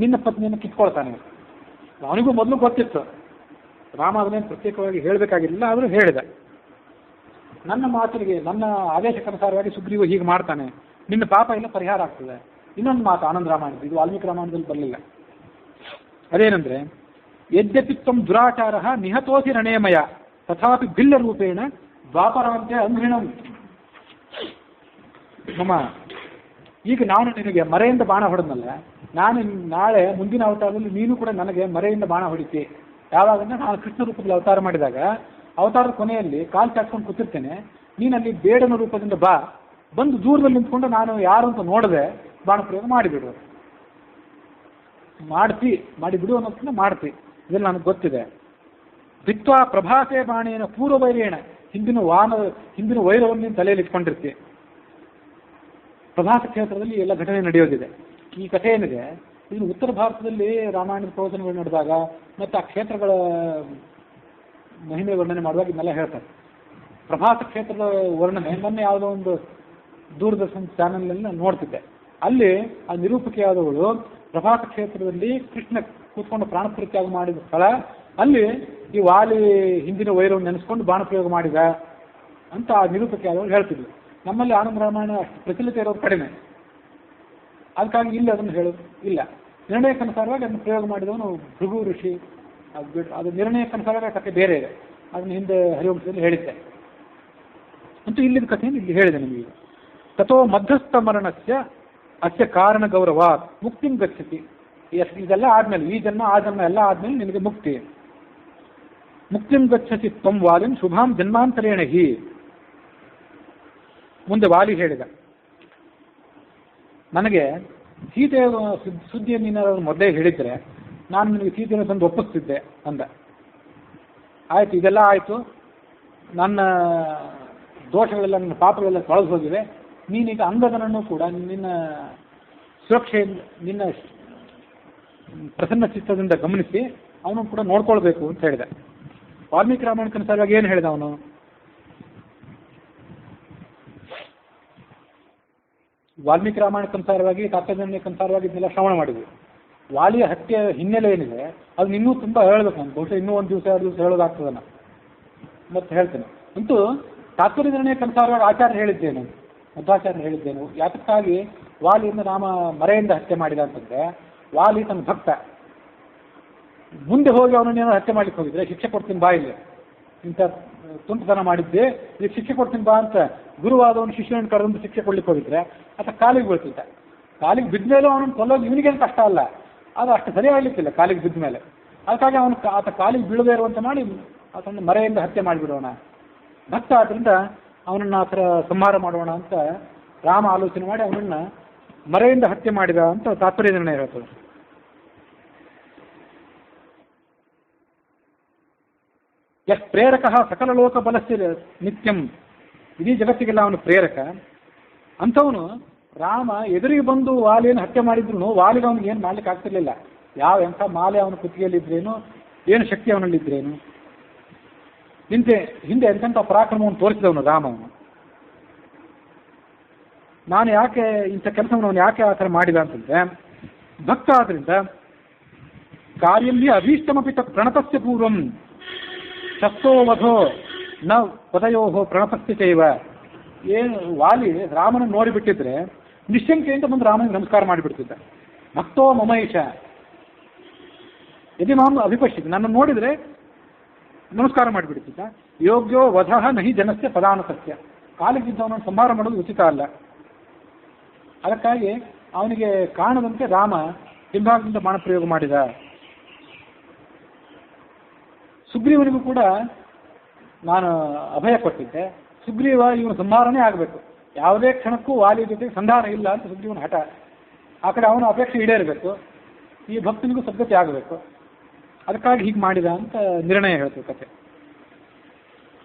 ನಿನ್ನ ಪತ್ನಿಯನ್ನು ಕಿತ್ಕೊಳ್ತಾನೆ. ಅವನಿಗೂ ಮೊದಲು ಗೊತ್ತಿತ್ತು, ರಾಮ ಅದನ್ನೇನು ಪ್ರತ್ಯೇಕವಾಗಿ ಹೇಳಬೇಕಾಗಿಲ್ಲ, ಆದರೂ ಹೇಳಿದ. ನನ್ನ ಮಾತಿಗೆ, ನನ್ನ ಆದೇಶಕ್ಕನುಸಾರವಾಗಿ ಸುಗ್ರೀವ ಹೀಗೆ ಮಾಡ್ತಾನೆ, ನಿನ್ನ ಪಾಪ ಎಲ್ಲ ಪರಿಹಾರ ಆಗ್ತದೆ. ಇನ್ನೊಂದು ಮಾತು ಆನಂದ ರಾಮಾಯಣ, ಇದು ವಾಲ್ಮೀಕಿ ರಾಮಾಯಣದಲ್ಲಿ ಬರಲಿಲ್ಲ. ಅದೇನೆಂದ್ರೆ, ಯದ್ಯಪಿತ್ವಂ ದುರಾಚಾರ ನಿಹತೋಸಿ ರಣೇಮಯ ತಥಾಪಿ ಬಿಲ್ಲ ರೂಪೇಣ ದ್ವಾಪರಾಂತ್ಯ ಅಂಘ್ರಿಣಂ. ಮಮ್ಮ, ಈಗ ನಾನು ನಿನಗೆ ಮರೆಯಿಂದ ಬಾಣ ಹೊಡೆದ್ನಲ್ಲ, ನಾನು ನಾಳೆ ಮುಂದಿನ ಅವತಾರದಲ್ಲಿ ನೀನು ಕೂಡ ನನಗೆ ಮರೆಯಿಂದ ಬಾಣ ಹೊಡಿತಿ. ಯಾವಾಗಂದ್ರೆ ನಾನು ಕೃಷ್ಣ ರೂಪದಲ್ಲಿ ಅವತಾರ ಮಾಡಿದಾಗ ಅವತಾರದ ಕೊನೆಯಲ್ಲಿ ಕಾಲು ಚಾಚ್ಕೊಂಡು ಕೂತಿರ್ತೇನೆ, ನೀನಲ್ಲಿ ಬೇಡನ ರೂಪದಿಂದ ಬಾ, ಬಂದು ದೂರದಲ್ಲಿ ನಿಂತ್ಕೊಂಡು ನಾನು ಯಾರು ಅಂತ ನೋಡದೆ ಬಾಣ ಪ್ರಯೋಗ ಮಾಡಿಬಿಡು. ಮಾಡಿಬಿಡು ಅನ್ನೋದನ್ನ ಮಾಡ್ತಿ, ಇದೆಲ್ಲ ನನಗೆ ಗೊತ್ತಿದೆ. ಬಿತ್ವಾ ಪ್ರಭಾಸೆ ಬಾಣೇನ ಪೂರ್ವ ವೈರೇಣ, ಹಿಂದಿನ ವೈರವನ್ನು ನೀನು ತಲೆಯಲ್ಲಿ ಇಟ್ಕೊಂಡಿರ್ತಿ. ಪ್ರಭಾಸ ಕ್ಷೇತ್ರದಲ್ಲಿ ಎಲ್ಲ ಘಟನೆ ನಡೆಯೋದಿದೆ. ಈ ಕಥೆ ಏನಿದೆ ಇದು ಉತ್ತರ ಭಾರತದಲ್ಲಿ ರಾಮಾಯಣದ ಪ್ರವಚನಗಳು ನಡೆದಾಗ ಮತ್ತು ಆ ಕ್ಷೇತ್ರಗಳ ಮಹಿಮೆ ವರ್ಣನೆ ಮಾಡುವಾಗ ಇದನ್ನೆಲ್ಲ ಹೇಳ್ತಾರೆ. ಪ್ರಭಾಸ ಕ್ಷೇತ್ರದ ವರ್ಣನೆ ಮೊನ್ನೆ ಯಾವುದೋ ಒಂದು ದೂರದರ್ಶನ ಚಾನೆಲ್ನಲ್ಲಿ ನಾನು ನೋಡ್ತಿದ್ದೆ. ಅಲ್ಲಿ ಆ ನಿರೂಪಕಿಯಾದವಳು ಪ್ರಭಾಸ ಕ್ಷೇತ್ರದಲ್ಲಿ ಕೃಷ್ಣ ಕೂತ್ಕೊಂಡು ಪ್ರಾಣ ಪರಿತ್ಯಾಗ ಮಾಡಿದ ಸ್ಥಳ, ಅಲ್ಲಿ ಈ ವಾಲಿ ಹಿಂದಿನ ವೈರವನ್ನು ನೆನೆಸ್ಕೊಂಡು ಬಾಣ ಪ್ರಯೋಗ ಮಾಡಿದ ಅಂತ ಆ ನಿರೂಪಕಿಯಾದವಳು ಹೇಳ್ತಿದ್ಲು. ನಮ್ಮಲ್ಲಿ ಆನಂದ ರಾಮಾಯಣ ಅಷ್ಟು ಪ್ರಚಲಿತ ಇರೋದು ಕಡಿಮೆ, ಅದಕ್ಕಾಗಿ ಇಲ್ಲಿ ಅದನ್ನು ಹೇಳೋದು ಇಲ್ಲ. ನಿರ್ಣಯಕ್ಕನುಸಾರವಾಗಿ ಅದನ್ನು ಪ್ರಯೋಗ ಮಾಡಿದವನು ಭೃಗು ಋಷಿ. ಅದು ನಿರ್ಣಯಕ್ಕನುಸಾರವಾಗಿ ಕಥೆ ಬೇರೆ ಇದೆ, ಅದನ್ನು ಹಿಂದೆ ಹರಿವಂಶದಲ್ಲಿ ಹೇಳಿದ್ದೆ. ಅಂತೂ ಇಲ್ಲಿನ ಕಥೆಯನ್ನು ಇಲ್ಲಿ ಹೇಳಿದೆ ನಿಮಗೆ. ತಥೋ ಮಧ್ಯಸ್ಥ ಮರಣಸ್ಯ ಅಸ್ಯ ಕಾರಣ ಗೌರವ ಮುಕ್ತಿಂ ಗಚ್ಚತಿ. ಇದೆಲ್ಲ ಆದ್ಮೇಲೆ, ಈ ಜನ್ಮ ಆ ಜನ್ಮ ಎಲ್ಲ ಆದ್ಮೇಲೆ ನಿನಗೆ ಮುಕ್ತಿ. ಮುಕ್ತಿಂ ಗಚ್ಚತಿ ತ್ವಂ ವಾಲಿಂ ಶುಭಾಂ ಜನ್ಮಾಂತರೇಣ ಹಿ. ಮುಂದೆ ವಾಲಿ ಹೇಳಿದ, ನನಗೆ ಸೀತೆಯ ಸುದ್ದಿಯನ್ನು ನೀನಾದ್ರು ಮೊದಲೇ ಹೇಳಿದ್ರೆ ನಾನು ನಿನಗೆ ಸೀತೆಯನ್ನು ತಂದು ಒಪ್ಪಿಸ್ತಿದ್ದೆ ಅಂದ. ಆಯಿತು, ಇದೆಲ್ಲ ಆಯಿತು, ನನ್ನ ದೋಷಗಳೆಲ್ಲ, ನನ್ನ ಪಾಪಗಳೆಲ್ಲ ತೊಳೆದು ಹೋಗಿವೆ. ನೀನೀಗ ಅಂಗದನನ್ನು ಕೂಡ ನಿನ್ನ ಸುರಕ್ಷೆಯಿಂದ, ನಿನ್ನ ಪ್ರಸನ್ನ ಚಿತ್ತದಿಂದ ಗಮನಿಸಿ ಅವನು ಕೂಡ ನೋಡ್ಕೊಳ್ಬೇಕು ಅಂತ ಹೇಳಿದೆ. ವಾಲ್ಮೀಕಿ ರಾಮಾಯಣಕ್ಕನುಸಾರವಾಗಿ ಏನು ಹೇಳಿದ ಅವನು? ವಾಲ್ಮೀಕಿ ರಾಮಾಯಣಕ್ಕನುಸಾರವಾಗಿ, ತಾತ್ಪರ್ಯಕ್ಕನುಸಾರವಾಗಿ ಇದನ್ನೆಲ್ಲ ಶ್ರವಣ ಮಾಡಿದ್ವಿ. ವಾಲಿಯ ಹತ್ಯೆ ಹಿನ್ನೆಲೆ ಏನಿದೆ ಅದು ಇನ್ನೂ ತುಂಬ ಹೇಳಬೇಕು ನಾನು. ಬಹುಶಃ ಇನ್ನೂ ಒಂದು ದಿವಸ 2 ದಿವಸ ಹೇಳೋದಾಗ್ತದನ್ನ ಮತ್ತೆ ಹೇಳ್ತೇನೆ. ಅಂತೂ ತಾತ್ಪರ್ಯ ನಿರ್ಣಯಕ್ಕನುಸಾರವಾಗಿ ಆಚಾರ್ಯ ಹೇಳಿದ್ದೇನು, ಮಧ್ವಾಚಾರ್ಯ ಹೇಳಿದ್ದೇನು, ಯಾತಕ್ಕಾಗಿ ವಾಲಿಯಿಂದ ರಾಮ ಮರೆಯಿಂದ ಹತ್ಯೆ ಮಾಡಿದ ಅಂತಂದ್ರೆ, ವಾಲಿ ತನ್ನ ಭಕ್ತ. ಮುಂದೆ ಹೋಗಿ ಅವನನ್ನೇನೋ ಹತ್ಯೆ ಮಾಡ್ಲಿಕ್ಕೆ ಹೋಗಿದ್ರೆ ಶಿಕ್ಷೆ ಕೊಡ್ತೀನಿ ಬಾ, ಇಲ್ಲಿ ಇಂಥ ತುಂಟತನ ಮಾಡಿದ್ದೆ, ಇದಕ್ಕೆ ಶಿಕ್ಷೆ ಕೊಡ್ತೀನಿ ಬಾ ಅಂತ ಗುರುವಾದವನು ಶಿಷ್ಯನನ್ನು ಕರೆದು ಶಿಕ್ಷೆ ಕೊಡ್ಲಿಕ್ಕೆ ಹೋಗಿದ್ರೆ ಆತ ಕಾಲಿಗೆ ಬೀಳ್ತಿದ್ದ. ಕಾಲಿಗೆ ಬಿದ್ದ ಮೇಲೆ ಅವನನ್ನು ಕೊಲ್ಲೋದು ಇವನಿಗೇನು ಕಷ್ಟ ಅಲ್ಲ, ಅದು ಅಷ್ಟು ಸರಿ ಆಗ್ಲಿಕ್ಕಿಲ್ಲ ಕಾಲಿಗೆ ಬಿದ್ದ ಮೇಲೆ. ಅದಕ್ಕಾಗಿ ಆತ ಕಾಲಿಗೆ ಬೀಳದೇ ಇರುವಂತೆ ಮಾಡಿ ಆತನ ಮರೆಯಿಂದ ಹತ್ಯೆ ಮಾಡಿಬಿಡೋಣ. ಭಕ್ತ ಆದ್ದರಿಂದ ಅವನನ್ನು ಆ ಥರ ಸಂಹಾರ ಮಾಡೋಣ ಅಂತ ರಾಮ ಆಲೋಚನೆ ಮಾಡಿ ಅವನನ್ನು ಮರೆಯಿಂದ ಹತ್ಯೆ ಮಾಡಿದ ಅಂತ ತಾತ್ಪರ್ಯ ನಿರ್ಣಯ ಹೇಳ್ತದೆ. ಯಸ್ ಪ್ರೇರಕ ಸಕಲ ಲೋಕ ಬಲಸ್ಯ ನಿತ್ಯಂ, ಇಡೀ ಜಗತ್ತಿಗೆಲ್ಲ ಅವನು ಪ್ರೇರಕ. ಅಂಥವನು ರಾಮ ಎದುರಿಗೆ ಬಂದು ವಾಲಿಯನ್ನು ಹತ್ಯೆ ಮಾಡಿದ್ರು ವಾಲಿಗೆ ಅವನಿಗೆ ಏನು ಮಾಡ್ಲಿಕ್ಕೆ ಆಗ್ತಿರ್ಲಿಲ್ಲ. ಎಂಥ ಮಾಲೆ ಅವನ ಕುತ್ತಿಗೆಯಲ್ಲಿದ್ರೇನು, ಏನು ಶಕ್ತಿ ಅವನಲ್ಲಿದ್ರೇನು. ಹಿಂದೆ ಎಂತೆಂಥ ಪರಾಕ್ರಮವನ್ನು ತೋರಿಸಿದವನು ರಾಮವನು. ನಾನು ಯಾಕೆ ಇಂಥ ಕೆಲಸವನ್ನು ಅವನು ಯಾಕೆ ಆ ಥರ ಮಾಡಿದ ಅಂತಂದ್ರೆ, ಭಕ್ತ ಆದ್ರಿಂದ ಕಾರ್ಯಲ್ಲಿ ಅಭೀಷ್ಟಮಪಿ ಪ್ರಣತಸ್ಯ ಪೂರ್ವಂ ಶಸ್ತ್ರೋ ವಧೋ ನ ಪದಯೋ ಪ್ರಣತಸ್ಯ ಚೈವ. ಏನು ವಾಲಿ ರಾಮನ ನೋಡಿಬಿಟ್ಟಿದ್ರೆ ನಿಶ್ಶಂಕೆಯಿಂದ ಬಂದು ರಾಮನಿಗೆ ನಮಸ್ಕಾರ ಮಾಡಿಬಿಡ್ತಿದ್ದ. ಭಕ್ತೋ ಮಮೈಷ ಯದಿ ಮಾಂ ಅಭಿಪಶ್ಯತಿ, ನನ್ನ ನೋಡಿದ್ರೆ ನಮಸ್ಕಾರ ಮಾಡಿಬಿಡ್ತಿದ್ದ. ಯೋಗ್ಯೋ ವಧಃ ನಹಿ ಜನಸ್ಯ ಪದಾನತಸ್ಯ, ಕಾಲಿಗಿದ್ದವನನ್ನು ಸಂಹಾರ ಮಾಡೋದು ಉಚಿತ ಅಲ್ಲ. ಅದಕ್ಕಾಗಿ ಅವನಿಗೆ ಕಾಣದಂತೆ ರಾಮ ಹಿಂಭಾಗದಿಂದ ಬಾಣ ಪ್ರಯೋಗ ಮಾಡಿದ. ಸುಗ್ರೀವನಿಗೂ ಕೂಡ ನಾನು ಅಭಯ ಕೊಟ್ಟಿದ್ದೆ, ಸುಗ್ರೀವ ಇವನು ಸಂಹಾರನೇ ಆಗಬೇಕು, ಯಾವುದೇ ಕ್ಷಣಕ್ಕೂ ವಾಲಿ ಜೊತೆಗೆ ಸಂಧಾನ ಇಲ್ಲ ಅಂತ ಸುಗ್ರೀವನ ಹಠ. ಆ ಕಡೆ ಅವನ ಅಪೇಕ್ಷೆ ಈಡೇರಬೇಕು, ಈ ಭಕ್ತನಿಗೂ ಸದ್ಗತಿ ಆಗಬೇಕು, ಅದಕ್ಕಾಗಿ ಹೀಗೆ ಮಾಡಿದ ಅಂತ ನಿರ್ಣಯ ಹೇಳ್ತದೆ ಕಥೆ.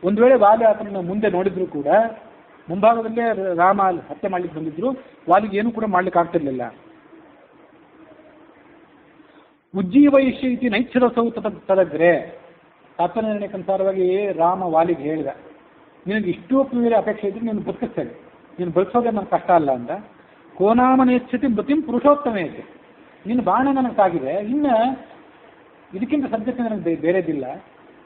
ಒಂದು ವೇಳೆ ವಾಲಿ ಆತನ ಮುಂದೆ ನೋಡಿದ್ರು ಕೂಡ, ಮುಂಭಾಗದಲ್ಲೇ ರಾಮ ಹತ್ಯೆ ಮಾಡ್ಲಿಕ್ಕೆ ಬಂದಿದ್ರು, ವಾಲಿಗೆ ಏನು ಕೂಡ ಮಾಡ್ಲಿಕ್ಕೆ ಆಗ್ತಿರ್ಲಿಲ್ಲ. ಉಜ್ಜೀವಯಿಷ್ಯ ಇತಿ ನೈಚ್ಛದ ಸೌತ ತದಗ್ರೆ, ತಾತ್ಪರ್ಯ ನಿರ್ಣಯಕ್ಕನುಸಾರವಾಗಿ ರಾಮ ವಾಲಿಗೆ ಹೇಳಿದ, ನಿನಗೆ ಇಷ್ಟು ಮೇಲೆ ಅಪೇಕ್ಷೆ ಇದ್ರೆ ನೀನು ಬದುಕಿಸ್ತೇನೆ, ನೀನು ಬದುಕೋದೇ ನನಗೆ ಕಷ್ಟ ಅಲ್ಲ ಅಂತ. ಕೋನಾಮನೇಚ್ಛತಿ ಮೃತಿಂ ಪುರುಷೋತ್ತಮ ಐತೆ, ನಿನ್ನ ಬಾಣ ನನಗೆ ತಾಗಿದೆ, ಇನ್ನು ಇದಕ್ಕಿಂತ ಸದ್ಯಕ್ಕೆ ನನಗೆ ಬೇರೆದಿಲ್ಲ,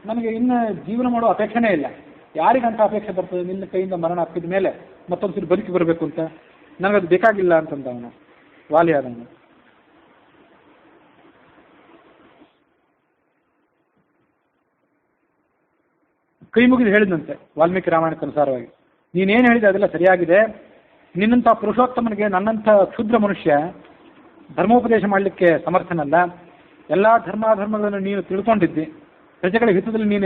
ನನಗೆ ಇನ್ನು ಜೀವನ ಮಾಡೋ ಅಪೇಕ್ಷೆನೇ ಇಲ್ಲ, ಯಾರಿಗಂತ ಅಪೇಕ್ಷೆ ಬರ್ತದೆ ನಿನ್ನ ಕೈಯಿಂದ ಮರಣ ಅಪ್ಪಿದ ಮೇಲೆ ಮತ್ತೊಂದು ಸರಿ ಬದುಕಿ ಬರಬೇಕು ಅಂತ? ನನಗದು ಬೇಕಾಗಿಲ್ಲ ಅಂತಂದ ಅವನು, ವಾಲಿ ಆದವನು. ಕೈ ಮುಗಿದು ಹೇಳಿದಂತೆ ವಾಲ್ಮೀಕಿ ರಾಮಾಯಣಕ್ಕೆ ಅನುಸಾರವಾಗಿ, ನೀನೇನು ಹೇಳಿದೆ ಅದೆಲ್ಲ ಸರಿಯಾಗಿದೆ. ನಿನ್ನಂಥ ಪುರುಷೋತ್ತಮನಿಗೆ ನನ್ನಂಥ ಕ್ಷುದ್ರ ಮನುಷ್ಯ ಧರ್ಮೋಪದೇಶ ಮಾಡಲಿಕ್ಕೆ ಸಮರ್ಥನಲ್ಲ. ಎಲ್ಲ ಧರ್ಮಾಧರ್ಮಗಳನ್ನು ನೀನು ತಿಳ್ಕೊಂಡಿದ್ದಿ, ಪ್ರಜೆಗಳ ಹಿತದಲ್ಲಿ ನೀನು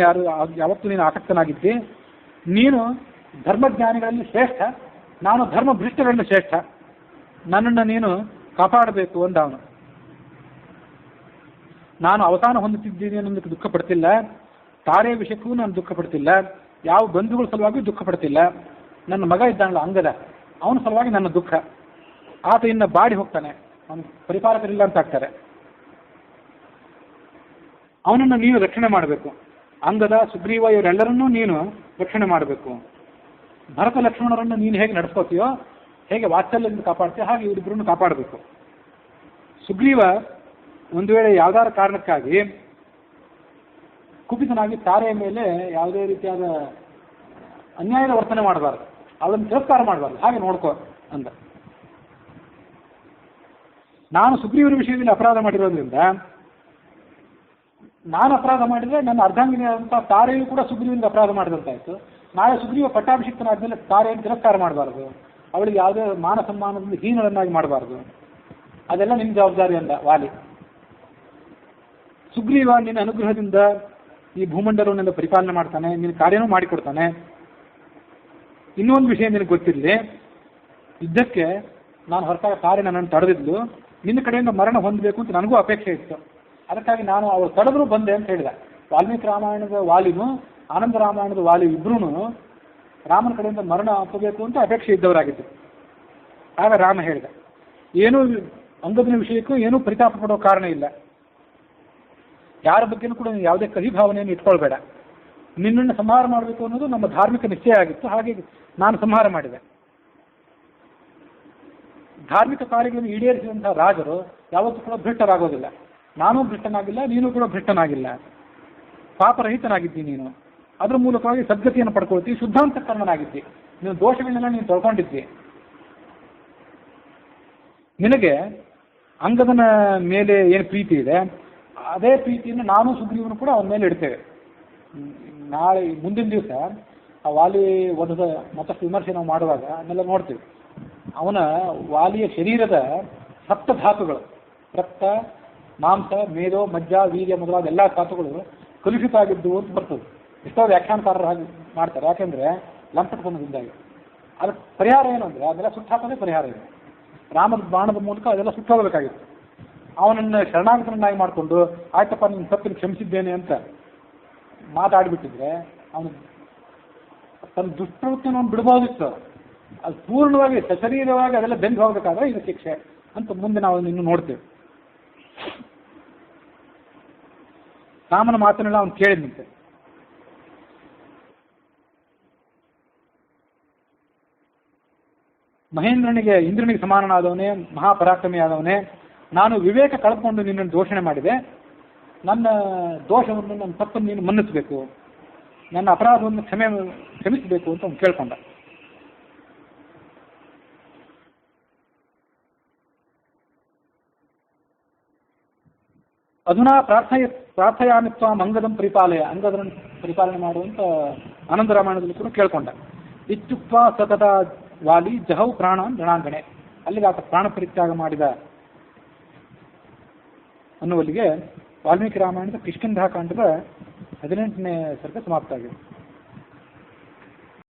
ಯಾವತ್ತೂ ನೀನು ಆಸಕ್ತನಾಗಿದ್ದಿ. ನೀನು ಧರ್ಮಜ್ಞಾನಿಗಳಲ್ಲಿ ಶ್ರೇಷ್ಠ, ನಾನು ಧರ್ಮಭ್ರಷ್ಟಗಳಲ್ಲಿ ಶ್ರೇಷ್ಠ. ನನ್ನನ್ನು ನೀನು ಕಾಪಾಡಬೇಕು ಅಂದ ಅವನು. ನಾನು ಅವಸಾನ ಹೊಂದುತ್ತಿದ್ದೀನಿ ಅನ್ನೋದಕ್ಕೆ ದುಃಖ ಪಡ್ತಿಲ್ಲ, ತಾರೆ ವಿಷಯಕ್ಕೂ ನಾನು ದುಃಖ ಪಡ್ತಿಲ್ಲ, ಯಾವ ಬಂಧುಗಳ ಸಲುವಾಗಿ ದುಃಖ ಪಡ್ತಿಲ್ಲ. ನನ್ನ ಮಗ ಇದ್ದಾನಲ್ಲ ಅಂಗದ, ಅವನ ಸಲುವಾಗಿ ನನ್ನ ದುಃಖ. ಆತ ಇನ್ನು ಬಾಡಿ ಹೋಗ್ತಾನೆ, ಅವನು ಪರಿಪಾಲಕರಿಲ್ಲ ಅಂತ ಆಗ್ತಾರೆ. ಅವನನ್ನು ನೀನು ರಕ್ಷಣೆ ಮಾಡಬೇಕು. ಅಂಗದ, ಸುಗ್ರೀವ ಇವರೆಲ್ಲರನ್ನೂ ನೀನು ರಕ್ಷಣೆ ಮಾಡಬೇಕು. ಭರತ ಲಕ್ಷ್ಮಣರನ್ನು ನೀನು ಹೇಗೆ ನಡೆಸ್ಕೋತೀಯೋ, ಹೇಗೆ ವಾತ್ಸಲ್ಯದಿಂದ ಕಾಪಾಡ್ತೀಯೋ ಹಾಗೆ ಇವರಿಬ್ಬರನ್ನು ಕಾಪಾಡಬೇಕು. ಸುಗ್ರೀವ ಒಂದು ವೇಳೆ ಯಾವ್ದಾರ ಕಾರಣಕ್ಕಾಗಿ ಕುಪಿತನಾಗಿ ತಾರೆಯ ಮೇಲೆ ಯಾವುದೇ ರೀತಿಯಾದ ಅನ್ಯಾಯದ ವರ್ತನೆ ಮಾಡಬಾರ್ದು, ಅದನ್ನು ತಿರಸ್ಕಾರ ಮಾಡಬಾರ್ದು, ಹಾಗೆ ನೋಡ್ಕೋ ಅಂದ. ನಾನು ಸುಗ್ರೀವರ ವಿಷಯದಲ್ಲಿ ಅಪರಾಧ ಮಾಡಿರೋದ್ರಿಂದ, ನಾನು ಅಪರಾಧ ಮಾಡಿದರೆ ನನ್ನ ಅರ್ಧಾಂಗಿನಿಯಾದಂಥ ತಾರೆಯೂ ಕೂಡ ಸುಗ್ರೀವನಿಗೆ ಅಪರಾಧ ಮಾಡಿದಂತಾಯಿತು. ನಾಳೆ ಸುಗ್ರೀವ ಪಟ್ಟಾಭಿಷಿಕ್ತನಾದ್ಮೇಲೆ ತಾರೆಯನ್ನು ತಿರಸ್ಕಾರ ಮಾಡಬಾರ್ದು, ಅವಳಿಗೆ ಯಾವುದೇ ಮಾನ ಸನ್ಮಾನದಿಂದ ಹೀನರನ್ನಾಗಿ ಮಾಡಬಾರ್ದು. ಅದೆಲ್ಲ ನಿಮ್ಮ ಜವಾಬ್ದಾರಿ ಅಂದ ವಾಲಿ. ಸುಗ್ರೀವ ನಿನ್ನ ಅನುಗ್ರಹದಿಂದ ಈ ಭೂಮಂಡಲವನ್ನೆಲ್ಲ ಪರಿಪಾಲನೆ ಮಾಡ್ತಾನೆ, ನಿನ್ನ ಕಾರ್ಯನೂ ಮಾಡಿಕೊಡ್ತಾನೆ. ಇನ್ನೊಂದು ವಿಷಯ ನಿನಗೆ ಗೊತ್ತಿರಲಿ, ಯುದ್ಧಕ್ಕೆ ನಾನು ಹೊರತಾಗ ತಾರೆ ನನ್ನನ್ನು ತಡೆದಿದ್ಲು, ನಿನ್ನ ಕಡೆಯಿಂದ ಮರಣ ಹೊಂದಬೇಕು ಅಂತ ನನಗೂ ಅಪೇಕ್ಷೆ ಇತ್ತು. ಅದಕ್ಕಾಗಿ ನಾನು ಅವ್ರು ತಡೆದ್ರು ಬಂದೆ ಅಂತ ಹೇಳಿದ. ವಾಲ್ಮೀಕಿ ರಾಮಾಯಣದ ವಾಲಿನೂ ಆನಂದ ರಾಮಾಯಣದ ವಾಲಿ ಇಬ್ರು ರಾಮನ ಕಡೆಯಿಂದ ಮರಣ ಅಪ್ಪಬೇಕು ಅಂತ ಅಪೇಕ್ಷೆ ಇದ್ದವರಾಗಿದ್ದರು. ಆಗ ರಾಮ ಹೇಳಿದ, ಏನೂ ಅಂಗದನ ವಿಷಯಕ್ಕೂ ಏನೂ ಪರಿತಾಪ ಪಡೋ ಕಾರಣ ಇಲ್ಲ. ಯಾರ ಬಗ್ಗೆನೂ ಕೂಡ ಯಾವುದೇ ಕಹಿಭಾವನೆಯನ್ನು ಇಟ್ಕೊಳ್ಬೇಡ. ನಿನ್ನನ್ನು ಸಂಹಾರ ಮಾಡಬೇಕು ಅನ್ನೋದು ನಮ್ಮ ಧಾರ್ಮಿಕ ನಿಶ್ಚಯ ಆಗಿತ್ತು, ಹಾಗೆ ನಾನು ಸಂಹಾರ ಮಾಡಿದೆ. ಧಾರ್ಮಿಕ ಕಾರ್ಯಗಳನ್ನು ಈಡೇರಿಸಿದಂತಹ ರಾಜರು ಯಾವತ್ತೂ ಕೂಡ ಭ್ರಷ್ಟರಾಗೋದಿಲ್ಲ. ನಾನೂ ಭ್ರಷ್ಟನಾಗಿಲ್ಲ, ನೀನು ಕೂಡ ಭ್ರಷ್ಟನಾಗಿಲ್ಲ, ಪಾಪರಹಿತನಾಗಿದ್ದೀನಿ. ನೀನು ಅದರ ಮೂಲಕವಾಗಿ ಸದ್ಗತಿಯನ್ನು ಪಡ್ಕೊಳ್ತೀವಿ, ಶುದ್ಧಾಂತಕರಣನಾಗಿದ್ದಿ. ನೀನು ದೋಷಗಳನ್ನೆಲ್ಲ ನೀನು ತೊಳ್ಕೊಂಡಿದ್ದಿ. ನಿನಗೆ ಅಂಗದನ ಮೇಲೆ ಏನು ಪ್ರೀತಿ ಇದೆ, ಅದೇ ಪ್ರೀತಿಯನ್ನು ನಾನು ಸುಗ್ರೀವನು ಕೂಡ ಅವನ ಮೇಲೆ ಇಡ್ತೇವೆ. ನಾಳೆ ಮುಂದಿನ ದಿವಸ ಆ ವಾಲಿ ವಧದ ಮತ್ತಷ್ಟು ವಿಮರ್ಶೆ ನಾವು ಮಾಡುವಾಗ ಅದನ್ನೆಲ್ಲ ನೋಡ್ತೀವಿ. ಅವನ ವಾಲಿಯ ಶರೀರದ ಸಪ್ತ ಧಾತುಗಳು, ರಕ್ತ, ಮಾಂಸ, ಮೇದೋ, ಮಜ್ಜ, ವೀರ್ಯ ಮೊದಲಾದ ಎಲ್ಲ ಧಾತುಗಳು ಕಲುಷಿತ ಆಗಿದ್ದು ಅಂತ ಬರ್ತದೆ. ಎಷ್ಟೋ ವ್ಯಾಖ್ಯಾನಕಾರರು ಹಾಗೆ ಮಾಡ್ತಾರೆ. ಯಾಕೆಂದರೆ ಲಂಪಟತನದಿಂದಾಗಿ. ಅದಕ್ಕೆ ಪರಿಹಾರ ಏನು ಅಂದರೆ ಅದೆಲ್ಲ ಸುಟ್ಟಾಕೋದೇ ಪರಿಹಾರ ಇದೆ. ರಾಮದ ಬಾಣದ ಮೂಲಕ ಅದೆಲ್ಲ ಸುಟ್ಟೋಗಬೇಕಾಗಿತ್ತು. ಅವನನ್ನು ಶರಣಾಗತನನ್ನಾಗಿ ಮಾಡಿಕೊಂಡು ಆಯ್ತಪ್ಪ ನಿನ್ನ ತಪ್ಪಿನ ಕ್ಷಮಿಸಿದ್ದೇನೆ ಅಂತ ಮಾತಾಡಿಬಿಟ್ಟಿದ್ರೆ ಅವನು ತನ್ನ ದುಷ್ಪ್ರವೃತ್ತಿಯನ್ನು ಅವನು ಬಿಡಬಹುದಿತ್ತು. ಅದು ಪೂರ್ಣವಾಗಿ ಸಶರೀರವಾಗಿ ಅದೆಲ್ಲ ಬೆಂದು ಹೋಗಬೇಕಾದ್ರೆ ಇದು ಶಿಕ್ಷೆ ಅಂತ ಮುಂದೆ ನಾವು ಇನ್ನು ನೋಡ್ತೇವೆ. ರಾಮನ ಮಾತನ್ನೆಲ್ಲ ಅವನು ಕೇಳಿದಂತೆ. ಮಹೇಂದ್ರನಿಗೆ ಇಂದ್ರನಿಗೆ ಸಮಾನನಾದವನೇ, ಮಹಾಪರಾಕ್ರಮಿಯಾದವನೇ, ನಾನು ವಿವೇಕ ಕಳ್ಕೊಂಡು ನಿನ್ನನ್ನು ದೂಷಣೆ ಮಾಡಿದೆ. ನನ್ನ ದೋಷವನ್ನು, ನನ್ನ ತಪ್ಪನ್ನು ನೀನು ಮನ್ನಿಸಬೇಕು, ನನ್ನ ಅಪರಾಧವನ್ನು ಕ್ಷಮಿಸಬೇಕು ಅಂತ ಅವನು ಕೇಳ್ಕೊಂಡ. ಅಧುನಾ ಪ್ರಾರ್ಥಯಾಮಿತ್ವ ಅಂಗದಂ ಪರಿಪಾಲಯ, ಅಂಗದನ್ನು ಪರಿಪಾಲನೆ ಮಾಡುವಂತ ಆನಂದ ರಾಮಾಯಣದಲ್ಲಿ ಕೂಡ ಕೇಳ್ಕೊಂಡ. ಇತ್ಯುಕ್ತ ಸತತ ವಾಲಿ ಜಹೌ ಪ್ರಾಣ ರಣಾಂಗಣೆ, ಅಲ್ಲಿಗೆ ಆತ ಪ್ರಾಣ ಪರಿತ್ಯಾಗ ಮಾಡಿದ ಅನ್ನುವಲ್ಲಿಗೆ ವಾಲ್ಮೀಕಿ ರಾಮಾಯಣದ ಕಿಷ್ಕಿಂಧಾಕಾಂಡದ 18ನೇ ಸರ್ಗ ಸಮಾಪ್ತ ಆಗಿದೆ.